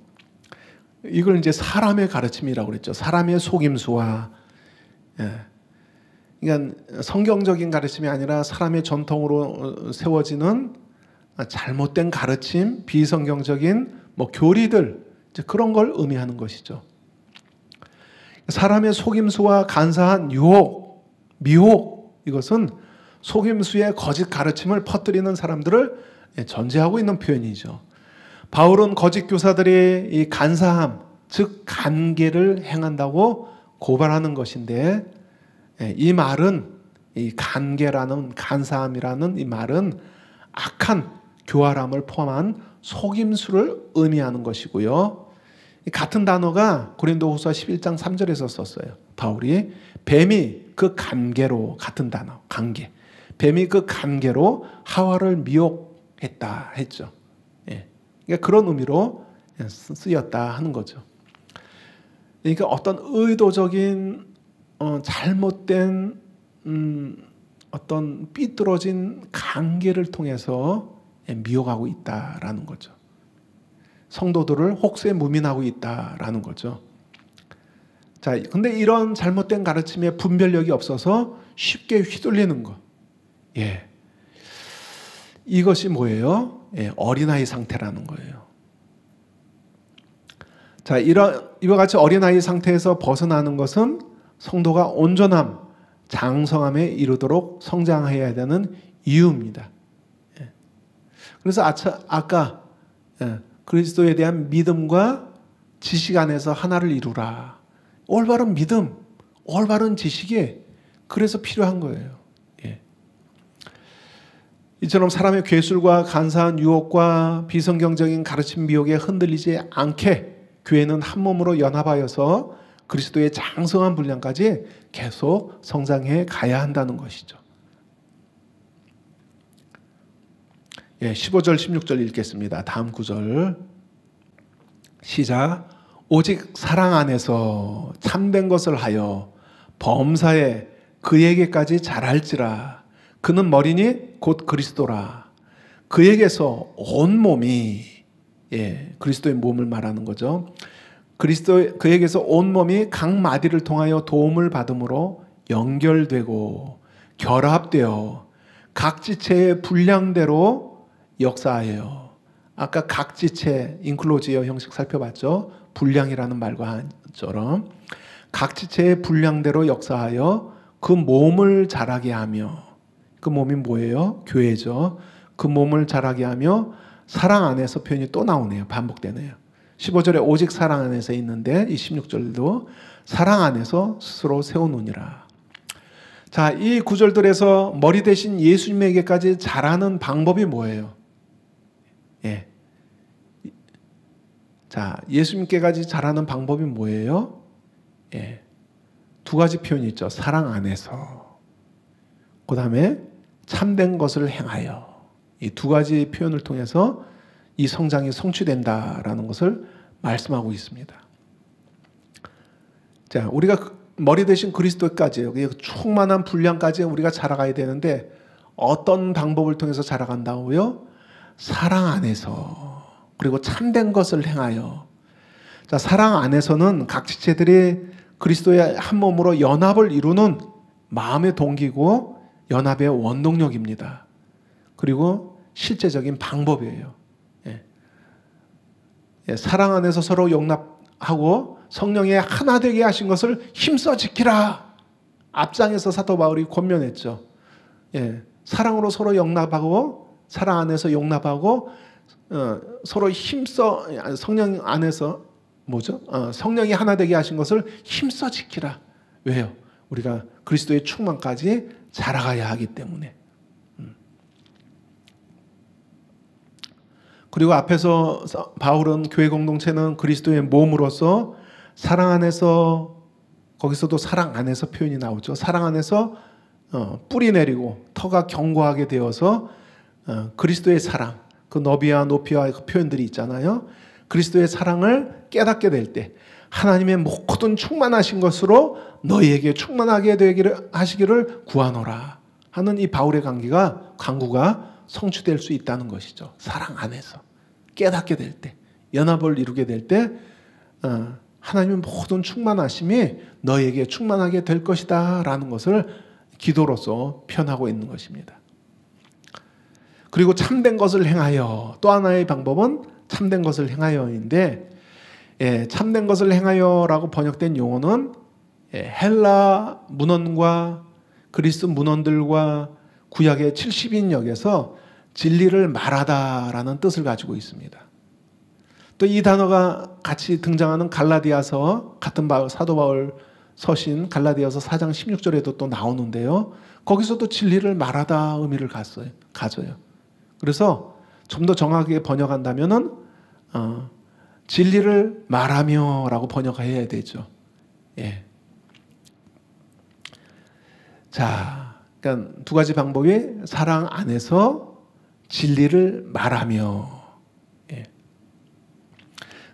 이걸 이제 사람의 가르침이라고 그랬죠. 사람의 속임수와, 그러니까 성경적인 가르침이 아니라 사람의 전통으로 세워지는 잘못된 가르침, 비성경적인 교리들, 이제 그런 걸 의미하는 것이죠. 사람의 속임수와 간사한 유혹, 미혹, 이것은 속임수의 거짓 가르침을 퍼뜨리는 사람들을 전제하고 있는 표현이죠. 바울은 거짓 교사들이 이 간사함, 즉 간계를 행한다고 고발하는 것인데, 이 말은, 이 간계라는, 간사함이라는 이 말은 악한 교활함을 포함한 속임수를 의미하는 것이고요. 같은 단어가 고린도후서 11장 3절에서 썼어요. 바울이 뱀이 그 간계로, 같은 단어, 간계. 뱀이 그 간계로 하와를 미혹했다 했죠. 그러니까 그런 의미로 쓰였다 하는 거죠. 그러니까 어떤 의도적인 잘못된 어떤 삐뚤어진 관계를 통해서 미혹하고 있다라는 거죠. 성도들을 혹세 무민하고 있다라는 거죠. 자, 근데 이런 잘못된 가르침에 분별력이 없어서 쉽게 휘둘리는 것. 예. 이것이 뭐예요? 예, 어린아이 상태라는 거예요. 자, 이와 같이 어린아이 상태에서 벗어나는 것은 성도가 온전함, 장성함에 이르도록 성장해야 되는 이유입니다. 예. 그래서 아까 그리스도에 대한 믿음과 지식 안에서 하나를 이루라. 올바른 믿음, 올바른 지식이 그래서 필요한 거예요. 예. 이처럼 사람의 괴술과 간사한 유혹과 비성경적인 가르침 미혹에 흔들리지 않게 교회는 한 몸으로 연합하여서 그리스도의 장성한 분량까지 계속 성장해 가야 한다는 것이죠. 예, 15절 16절 읽겠습니다. 다음 구절 시작. 오직 사랑 안에서 참된 것을 하여 범사에 그에게까지 자랄지라. 그는 머리니 곧 그리스도라. 그에게서 온 몸이, 예, 그리스도의 몸을 말하는 거죠. 그에게서 온 몸이 각 마디를 통하여 도움을 받음으로 연결되고 결합되어 각 지체의 분량대로 역사하여. 아까 각 지체 인클로지어 형식 살펴봤죠. 분량이라는 말과처럼 각 지체의 분량대로 역사하여 그 몸을 자라게 하며, 그 몸이 뭐예요? 교회죠. 그 몸을 자라게 하며 사랑 안에서 표현이 또 나오네요. 반복되네요. 15절에 오직 사랑 안에서 있는데 이 16절도 사랑 안에서 스스로 세우느니라. 자, 이 구절들에서 머리 대신 예수님에게까지 자라는 방법이 뭐예요? 예. 자, 예수님께까지 자라는 방법이 뭐예요? 예. 두 가지 표현이 있죠. 사랑 안에서. 그 다음에 참된 것을 행하여. 이 두 가지 표현을 통해서 이 성장이 성취된다라는 것을 말씀하고 있습니다. 자, 우리가 머리 대신 그리스도까지, 충만한 분량까지 우리가 자라가야 되는데 어떤 방법을 통해서 자라간다고요? 사랑 안에서, 그리고 참된 것을 행하여. 자, 사랑 안에서는 각 지체들이 그리스도의 한 몸으로 연합을 이루는 마음의 동기고 연합의 원동력입니다. 그리고 실제적인 방법이에요. 예. 예, 사랑 안에서 서로 용납하고 성령의 하나 되게 하신 것을 힘써 지키라. 앞장에서 사도 바울이 권면했죠. 예, 사랑으로 서로 용납하고, 사랑 안에서 용납하고, 서로 힘써, 성령 안에서 뭐죠? 성령이 하나 되게 하신 것을 힘써 지키라. 왜요? 우리가 그리스도의 충만까지 자라가야 하기 때문에. 그리고 앞에서 바울은 교회 공동체는 그리스도의 몸으로서 사랑 안에서, 거기서도 사랑 안에서 표현이 나오죠. 사랑 안에서 뿌리 내리고 터가 견고하게 되어서 그리스도의 사랑, 그 너비와 높이와 그 표현들이 있잖아요. 그리스도의 사랑을 깨닫게 될 때 하나님의 모든 충만하신 것으로 너희에게 충만하게 되기를 하시기를 구하노라 하는 이 바울의 간구가 성취될 수 있다는 것이죠. 사랑 안에서 깨닫게 될 때, 연합을 이루게 될 때 하나님의 모든 충만하심이 너희에게 충만하게 될 것이다 라는 것을 기도로서 표현하고 있는 것입니다. 그리고 참된 것을 행하여, 또 하나의 방법은 참된 것을 행하여인데, 예, 참된 것을 행하여라고 번역된 용어는 헬라 문헌과 그리스 문헌들과 구약의 70인역에서 진리를 말하다라는 뜻을 가지고 있습니다. 또 이 단어가 같이 등장하는 갈라디아서, 같은 사도 바울 서신 갈라디아서 4장 16절에도 또 나오는데요. 거기서도 진리를 말하다 의미를 가져요. 그래서 좀 더 정확하게 번역한다면은 진리를 말하며라고 번역해야 되죠. 예. 자, 그러니까 두 가지 방법이 사랑 안에서 진리를 말하며. 예.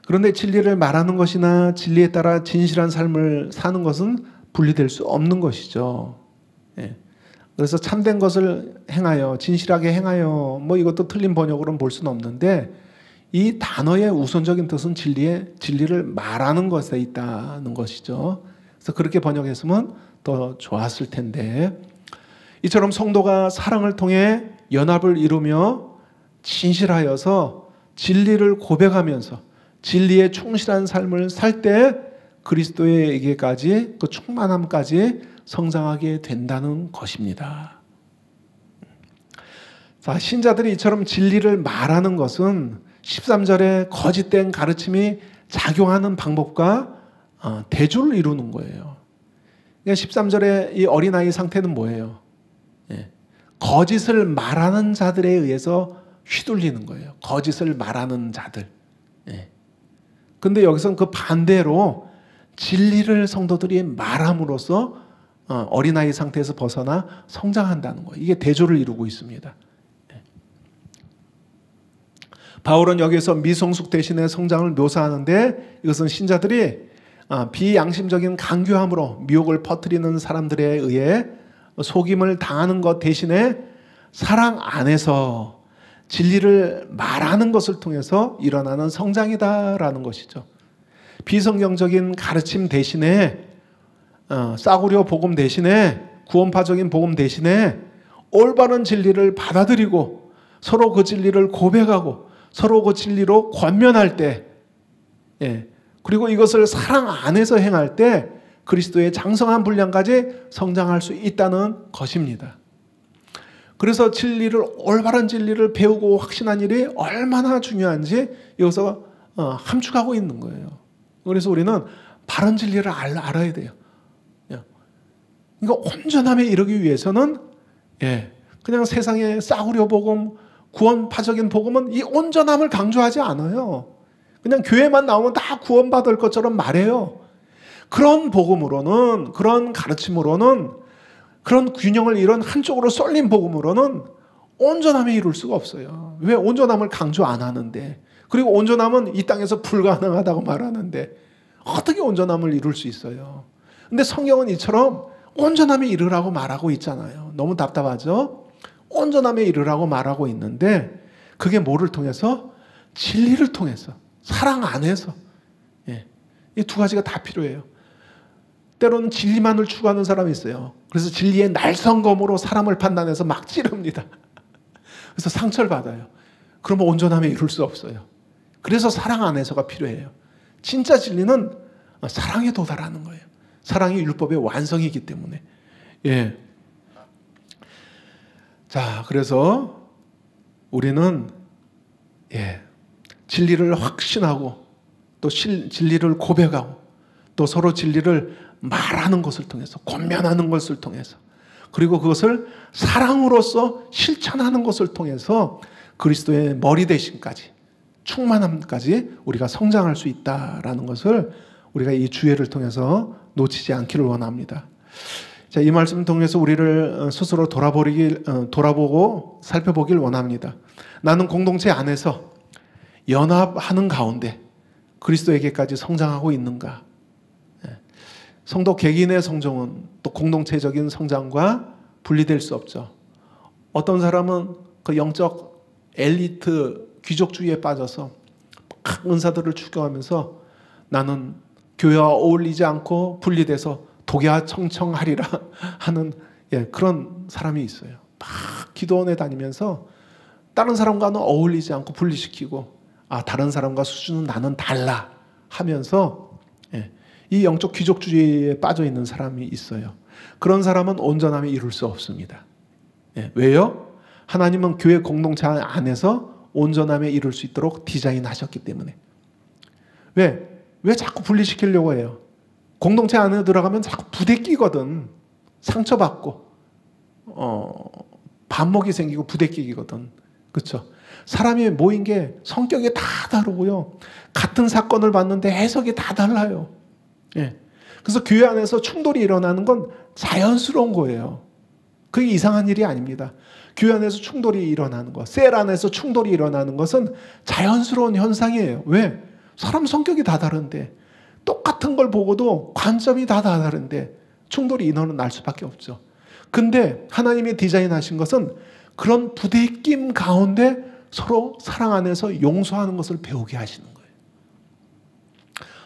그런데 진리를 말하는 것이나 진리에 따라 진실한 삶을 사는 것은 분리될 수 없는 것이죠. 예. 그래서 참된 것을 행하여 진실하게 행하여 뭐 이것도 틀린 번역으로는 볼 수는 없는데 이 단어의 우선적인 뜻은 진리를 말하는 것에 있다는 것이죠. 그래서 그렇게 번역했으면 더 좋았을 텐데 이처럼 성도가 사랑을 통해 연합을 이루며 진실하여서 진리를 고백하면서 진리에 충실한 삶을 살 때 그리스도에게까지 그 충만함까지 성장하게 된다는 것입니다. 자, 신자들이 이처럼 진리를 말하는 것은 13절에 거짓된 가르침이 작용하는 방법과 대조를 이루는 거예요. 그러니까 13절에 이 어린아이 상태는 뭐예요? 거짓을 말하는 자들에 의해서 휘둘리는 거예요. 거짓을 말하는 자들. 근데 여기서는 그 반대로 진리를 성도들이 말함으로써 어린아이 상태에서 벗어나 성장한다는 거예요. 이게 대조를 이루고 있습니다. 바울은 여기서 미성숙 대신에 성장을 묘사하는데 이것은 신자들이 비양심적인 강교함으로 미혹을 퍼뜨리는 사람들에 의해 속임을 당하는 것 대신에 사랑 안에서 진리를 말하는 것을 통해서 일어나는 성장이다라는 것이죠. 비성경적인 가르침 대신에 싸구려 복음 대신에 구원파적인 복음 대신에 올바른 진리를 받아들이고 서로 그 진리를 고백하고 서로 그 진리로 권면할 때 그리고 이것을 사랑 안에서 행할 때 그리스도의 장성한 분량까지 성장할 수 있다는 것입니다. 그래서 올바른 진리를 배우고 확신한 일이 얼마나 중요한지 여기서 함축하고 있는 거예요. 그래서 우리는 바른 진리를 알아야 돼요. 그러니까 온전함에 이르기 위해서는 그냥 세상의 싸구려 복음, 구원파적인 복음은 이 온전함을 강조하지 않아요. 그냥 교회만 나오면 다 구원받을 것처럼 말해요. 그런 복음으로는, 그런 가르침으로는, 그런 균형을 이룬 한쪽으로 쏠린 복음으로는 온전함에 이룰 수가 없어요. 왜? 온전함을 강조 안 하는데. 그리고 온전함은 이 땅에서 불가능하다고 말하는데 어떻게 온전함을 이룰 수 있어요? 근데 성경은 이처럼 온전함에 이르라고 말하고 있잖아요. 너무 답답하죠? 온전함에 이르라고 말하고 있는데 그게 뭐를 통해서? 진리를 통해서, 사랑 안에서. 이 두 가지가 다 필요해요. 때로는 진리만을 추구하는 사람이 있어요. 그래서 진리의 날성검으로 사람을 판단해서 막 찌릅니다. 그래서 상처를 받아요. 그러면 온전함에 이룰 수 없어요. 그래서 사랑 안에서가 필요해요. 진짜 진리는 사랑에 도달하는 거예요. 사랑이 율법의 완성이기 때문에. 자, 그래서 우리는 진리를 확신하고 또 진리를 고백하고 또 서로 진리를 말하는 것을 통해서, 권면하는 것을 통해서, 그리고 그것을 사랑으로서 실천하는 것을 통해서 그리스도의 머리 되심까지, 충만함까지 우리가 성장할 수 있다라는 것을 우리가 이 주예를 통해서 놓치지 않기를 원합니다. 자, 이 말씀을 통해서 우리를 스스로 돌아보고 살펴보길 원합니다. 나는 공동체 안에서 연합하는 가운데 그리스도에게까지 성장하고 있는가? 성도 개개인의 성장은 또 공동체적인 성장과 분리될 수 없죠. 어떤 사람은 그 영적 엘리트 귀족주의에 빠져서 각 은사들을 추구하면서 나는 교회와 어울리지 않고 분리돼서 독야청청하리라 하는 그런 사람이 있어요. 막 기도원에 다니면서 다른 사람과는 어울리지 않고 분리시키고 다른 사람과 수준은 나는 달라 하면서 이 영적 귀족주의에 빠져 있는 사람이 있어요. 그런 사람은 온전함에 이룰 수 없습니다. 왜요? 하나님은 교회 공동체 안에서 온전함에 이룰 수 있도록 디자인하셨기 때문에. 왜 자꾸 분리시키려고 해요? 공동체 안에 들어가면 자꾸 부대끼거든. 상처받고 반목이 생기고 부대끼거든. 그렇죠? 사람이 모인 게 성격이 다 다르고요. 같은 사건을 봤는데 해석이 다 달라요. 그래서 교회 안에서 충돌이 일어나는 건 자연스러운 거예요. 그게 이상한 일이 아닙니다. 교회 안에서 충돌이 일어나는 것, 셀 안에서 충돌이 일어나는 것은 자연스러운 현상이에요. 왜? 사람 성격이 다 다른데 똑같은 걸 보고도 관점이 다 다른데 충돌이 인원은 날 수밖에 없죠. 근데 하나님이 디자인하신 것은 그런 부대낌 가운데 서로 사랑 안에서 용서하는 것을 배우게 하시는 거예요.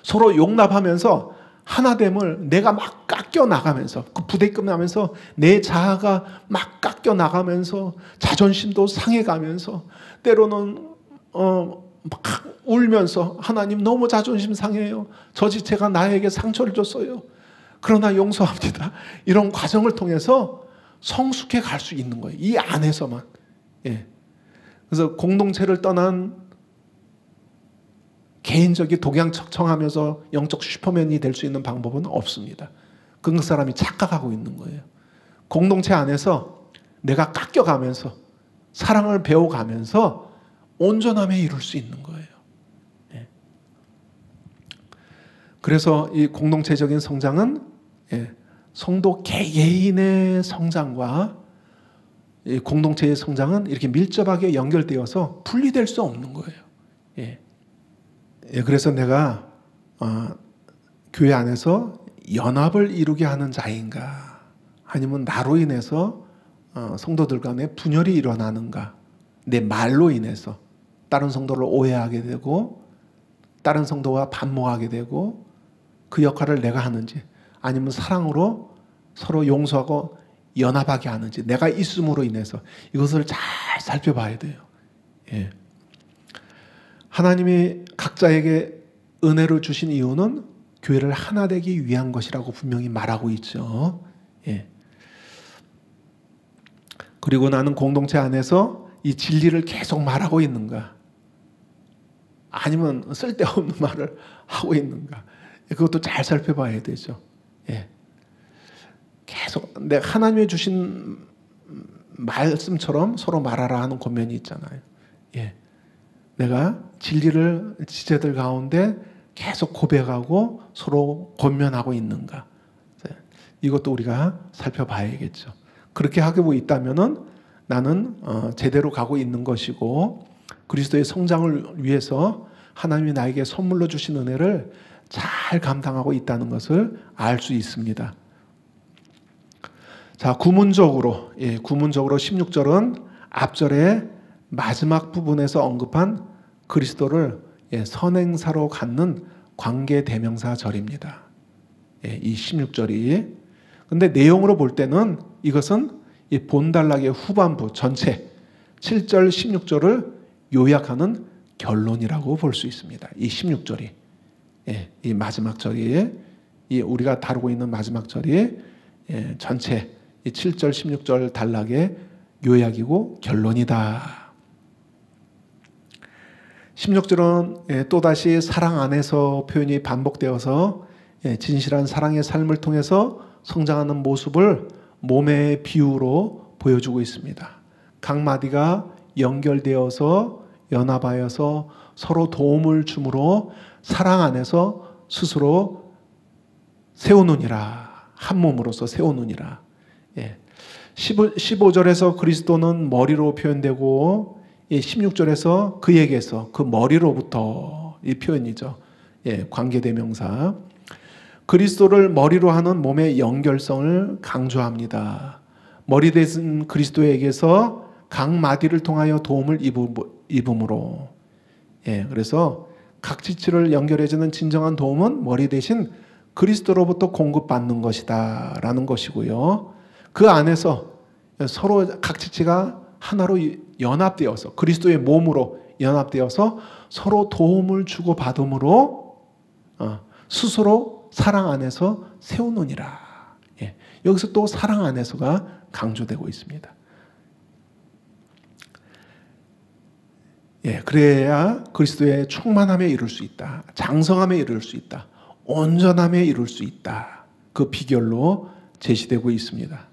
서로 용납하면서 하나됨을 내가 막 깎여 나가면서, 그 부대낌 나면서 내 자아가 막 깎여 나가면서 자존심도 상해가면서 때로는 막 울면서 하나님 너무 자존심 상해요. 저 지체가 나에게 상처를 줬어요. 그러나 용서합니다. 이런 과정을 통해서 성숙해 갈 수 있는 거예요. 이 안에서만. 예. 그래서 공동체를 떠난 개인적인 독양청청하면서 영적 슈퍼맨이 될 수 있는 방법은 없습니다. 그 사람이 착각하고 있는 거예요. 공동체 안에서 내가 깎여가면서 사랑을 배워가면서 온전함에 이룰 수 있는 거예요. 예. 그래서 이 공동체적인 성장은 성도 개개인의 성장과 이 공동체의 성장은 이렇게 밀접하게 연결되어서 분리될 수 없는 거예요. 예. 그래서 내가 교회 안에서 연합을 이루게 하는 자인가, 아니면 나로 인해서 성도들 간에 분열이 일어나는가, 내 말로 인해서 다른 성도를 오해하게 되고 다른 성도와 반목하게 되고 그 역할을 내가 하는지, 아니면 사랑으로 서로 용서하고 연합하게 하는지, 내가 있음으로 인해서 이것을 잘 살펴봐야 돼요. 예. 하나님이 각자에게 은혜를 주신 이유는 교회를 하나 되기 위한 것이라고 분명히 말하고 있죠. 예. 그리고 나는 공동체 안에서 이 진리를 계속 말하고 있는가, 아니면 쓸데없는 말을 하고 있는가, 그것도 잘 살펴봐야 되죠. 예. 계속 내가 하나님이 주신 말씀처럼 서로 말하라 하는 권면이 있잖아요. 예. 내가 진리를 지체들 가운데 계속 고백하고 서로 권면하고 있는가, 이것도 우리가 살펴봐야겠죠. 그렇게 하고 있다면은 나는 제대로 가고 있는 것이고 그리스도의 성장을 위해서 하나님이 나에게 선물로 주신 은혜를 잘 감당하고 있다는 것을 알 수 있습니다. 자, 구문적으로 16절은 앞절의 마지막 부분에서 언급한 그리스도를 선행사로 갖는 관계대명사절입니다. 이 16절이. 근데 내용으로 볼 때는 이것은 이 본단락의 후반부 전체 7절 16절을 요약하는 결론이라고 볼 수 있습니다. 이 16절이, 이 마지막 절이, 이 우리가 다루고 있는 마지막 절이 전체 이 7절 16절 단락의 요약이고 결론이다. 16절은 또다시 사랑 안에서 표현이 반복되어서 진실한 사랑의 삶을 통해서 성장하는 모습을 몸의 비유로 보여주고 있습니다. 각 마디가 연결되어서 연합하여서 서로 도움을 주므로 사랑 안에서 스스로 세우느니라, 한 몸으로서 세우느니라. 15절에서 그리스도는 머리로 표현되고 16절에서 그에게서, 그 머리로부터, 이 표현이죠. 관계대명사. 그리스도를 머리로 하는 몸의 연결성을 강조합니다. 머리 대신 그리스도에게서 각 마디를 통하여 도움을 입음으로. 그래서 각 지체를 연결해주는 진정한 도움은 머리 대신 그리스도로부터 공급받는 것이다 라는 것이고요. 그 안에서 서로 각 지체가 하나로 연합되어서 그리스도의 몸으로 연합되어서 서로 도움을 주고받음으로 스스로 사랑 안에서 세우느니라. 여기서 또 사랑 안에서가 강조되고 있습니다. 그래야 그리스도의 충만함에 이룰 수 있다. 장성함에 이룰 수 있다. 온전함에 이룰 수 있다. 그 비결로 제시되고 있습니다.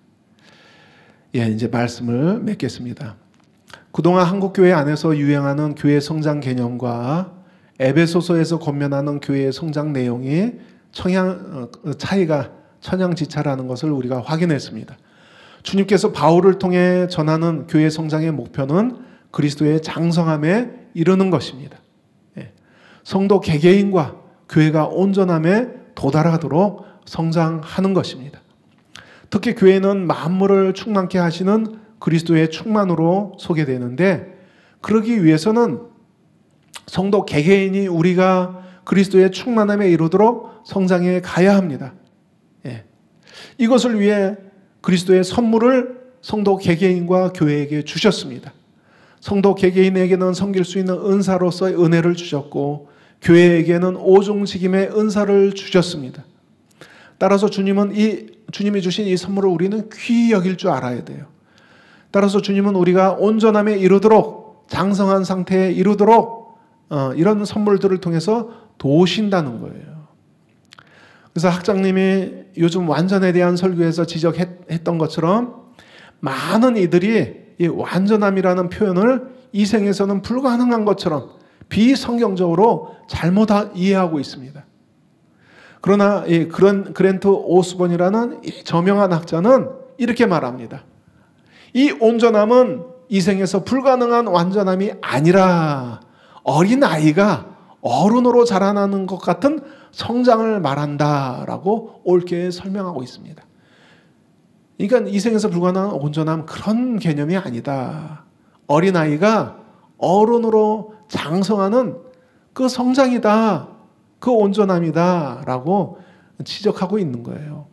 이제 말씀을 맺겠습니다. 그동안 한국교회 안에서 유행하는 교회 성장 개념과 에베소서에서 권면하는 교회의 성장 내용이 차이가 천양지차라는 것을 우리가 확인했습니다. 주님께서 바울을 통해 전하는 교회 성장의 목표는 그리스도의 장성함에 이르는 것입니다. 성도 개개인과 교회가 온전함에 도달하도록 성장하는 것입니다. 특히 교회는 만물을 충만케 하시는 그리스도의 충만으로 소개되는데, 그러기 위해서는 성도 개개인이 우리가 그리스도의 충만함에 이르도록 성장해 가야 합니다. 예. 이것을 위해 그리스도의 선물을 성도 개개인과 교회에게 주셨습니다. 성도 개개인에게는 섬길 수 있는 은사로서의 은혜를 주셨고, 교회에게는 오종직임의 은사를 주셨습니다. 따라서 주님이 주신 이 선물을 우리는 귀히 여길 줄 알아야 돼요. 따라서 주님은 우리가 온전함에 이르도록, 장성한 상태에 이르도록 이런 선물들을 통해서 도우신다는 거예요. 그래서 학장님이 요즘 완전에 대한 설교에서 지적했던 것처럼, 많은 이들이 이 완전함이라는 표현을 이 생에서는 불가능한 것처럼 비성경적으로 잘못 이해하고 있습니다. 그러나 이 그랜트 오스본이라는 이 저명한 학자는 이렇게 말합니다. 이 온전함은 이 생에서 불가능한 완전함이 아니라 어린아이가 어른으로 자라나는 것 같은 성장을 말한다라고 옳게 설명하고 있습니다. 그러니까 이 생에서 불가능한 온전함, 그런 개념이 아니다. 어린아이가 어른으로 장성하는 그 성장이다, 그 온전함이다 라고 지적하고 있는 거예요.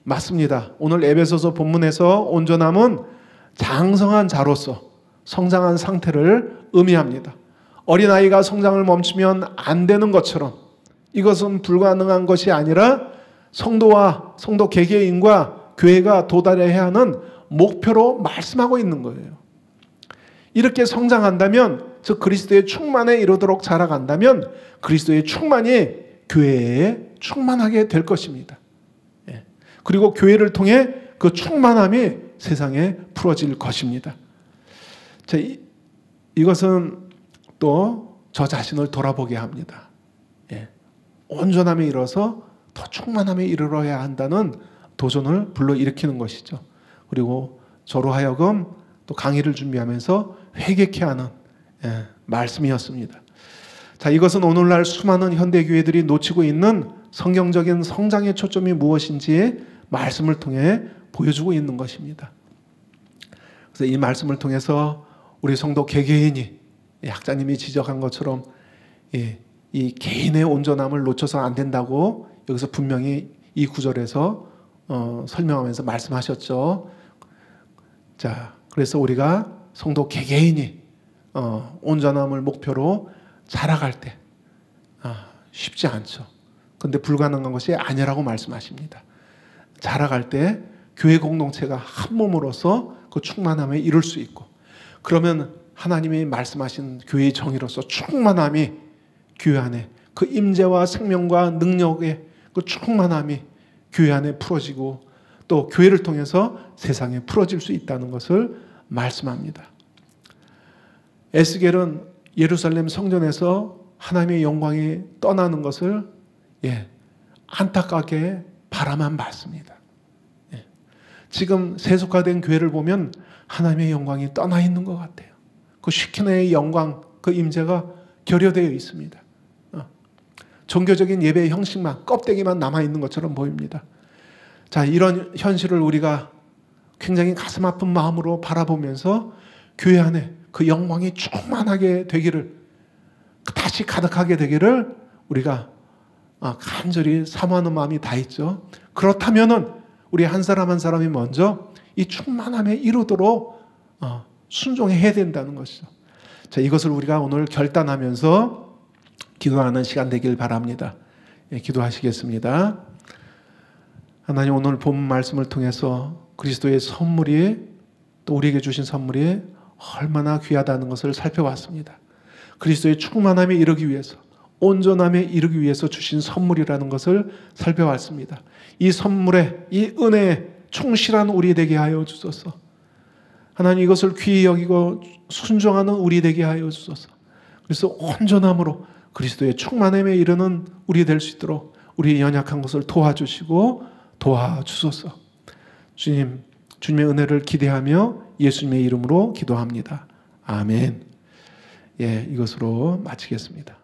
맞습니다. 오늘 에베소서 본문에서 온전함은 장성한 자로서 성장한 상태를 의미합니다. 어린아이가 성장을 멈추면 안 되는 것처럼 이것은 불가능한 것이 아니라 성도 개개인과 교회가 도달해야 하는 목표로 말씀하고 있는 거예요. 이렇게 성장한다면, 즉 그리스도의 충만에 이르도록 자라간다면 그리스도의 충만이 교회에 충만하게 될 것입니다. 그리고 교회를 통해 그 충만함이 세상에 풀어질 것입니다. 자, 이것은 또 저 자신을 돌아보게 합니다. 온전함에 이르러서 더 충만함에 이르러야 한다는 도전을 불러일으키는 것이죠. 그리고 저로 하여금 또 강의를 준비하면서 회개케 하는 말씀이었습니다. 자, 이것은 오늘날 수많은 현대교회들이 놓치고 있는 성경적인 성장의 초점이 무엇인지 말씀을 통해 보여주고 있는 것입니다. 그래서 이 말씀을 통해서 우리 성도 개개인이 학자님이 지적한 것처럼 이 개인의 온전함을 놓쳐서 안 된다고 여기서 분명히 이 구절에서 설명하면서 말씀하셨죠. 자, 그래서 우리가 성도 개개인이 온전함을 목표로 자라갈 때 쉽지 않죠. 그런데 불가능한 것이 아니라고 말씀하십니다. 자라갈 때 교회 공동체가 한 몸으로서 그 충만함에 이룰 수 있고, 그러면 하나님이 말씀하신 교회의 정의로서 충만함이 교회 안에, 그 임재와 생명과 능력의 그 충만함이 교회 안에 풀어지고 또 교회를 통해서 세상에 풀어질 수 있다는 것을 말씀합니다. 에스겔은 예루살렘 성전에서 하나님의 영광이 떠나는 것을 안타깝게 바라만 봤습니다. 지금 세속화된 교회를 보면 하나님의 영광이 떠나 있는 것 같아요. 그 쉐키나의 영광, 그 임재가 결여되어 있습니다. 종교적인 예배의 형식만, 껍데기만 남아있는 것처럼 보입니다. 자, 이런 현실을 우리가 굉장히 가슴 아픈 마음으로 바라보면서 교회 안에 그 영광이 충만하게 되기를, 다시 가득하게 되기를 우리가 간절히 사모하는 마음이 다 있죠. 그렇다면은 우리 한 사람 한 사람이 먼저 이 충만함에 이르도록 순종해야 된다는 것이죠. 자, 이것을 우리가 오늘 결단하면서 기도하는 시간 되길 바랍니다. 기도하시겠습니다. 하나님, 오늘 본 말씀을 통해서 그리스도의 선물이, 또 우리에게 주신 선물이 얼마나 귀하다는 것을 살펴봤습니다. 그리스도의 충만함에 이르기 위해서, 온전함에 이르기 위해서 주신 선물이라는 것을 살펴봤습니다. 이 선물에, 이 은혜에 충실한 우리 되게 하여 주소서. 하나님, 이것을 귀히 여기고 순종하는 우리 되게 하여 주소서. 그래서 온전함으로 그리스도의 충만함에 이르는 우리 될 수 있도록 우리 연약한 것을 도와주시고 도와주소서. 주님, 주님의 은혜를 기대하며 예수님의 이름으로 기도합니다. 아멘. 이것으로 마치겠습니다.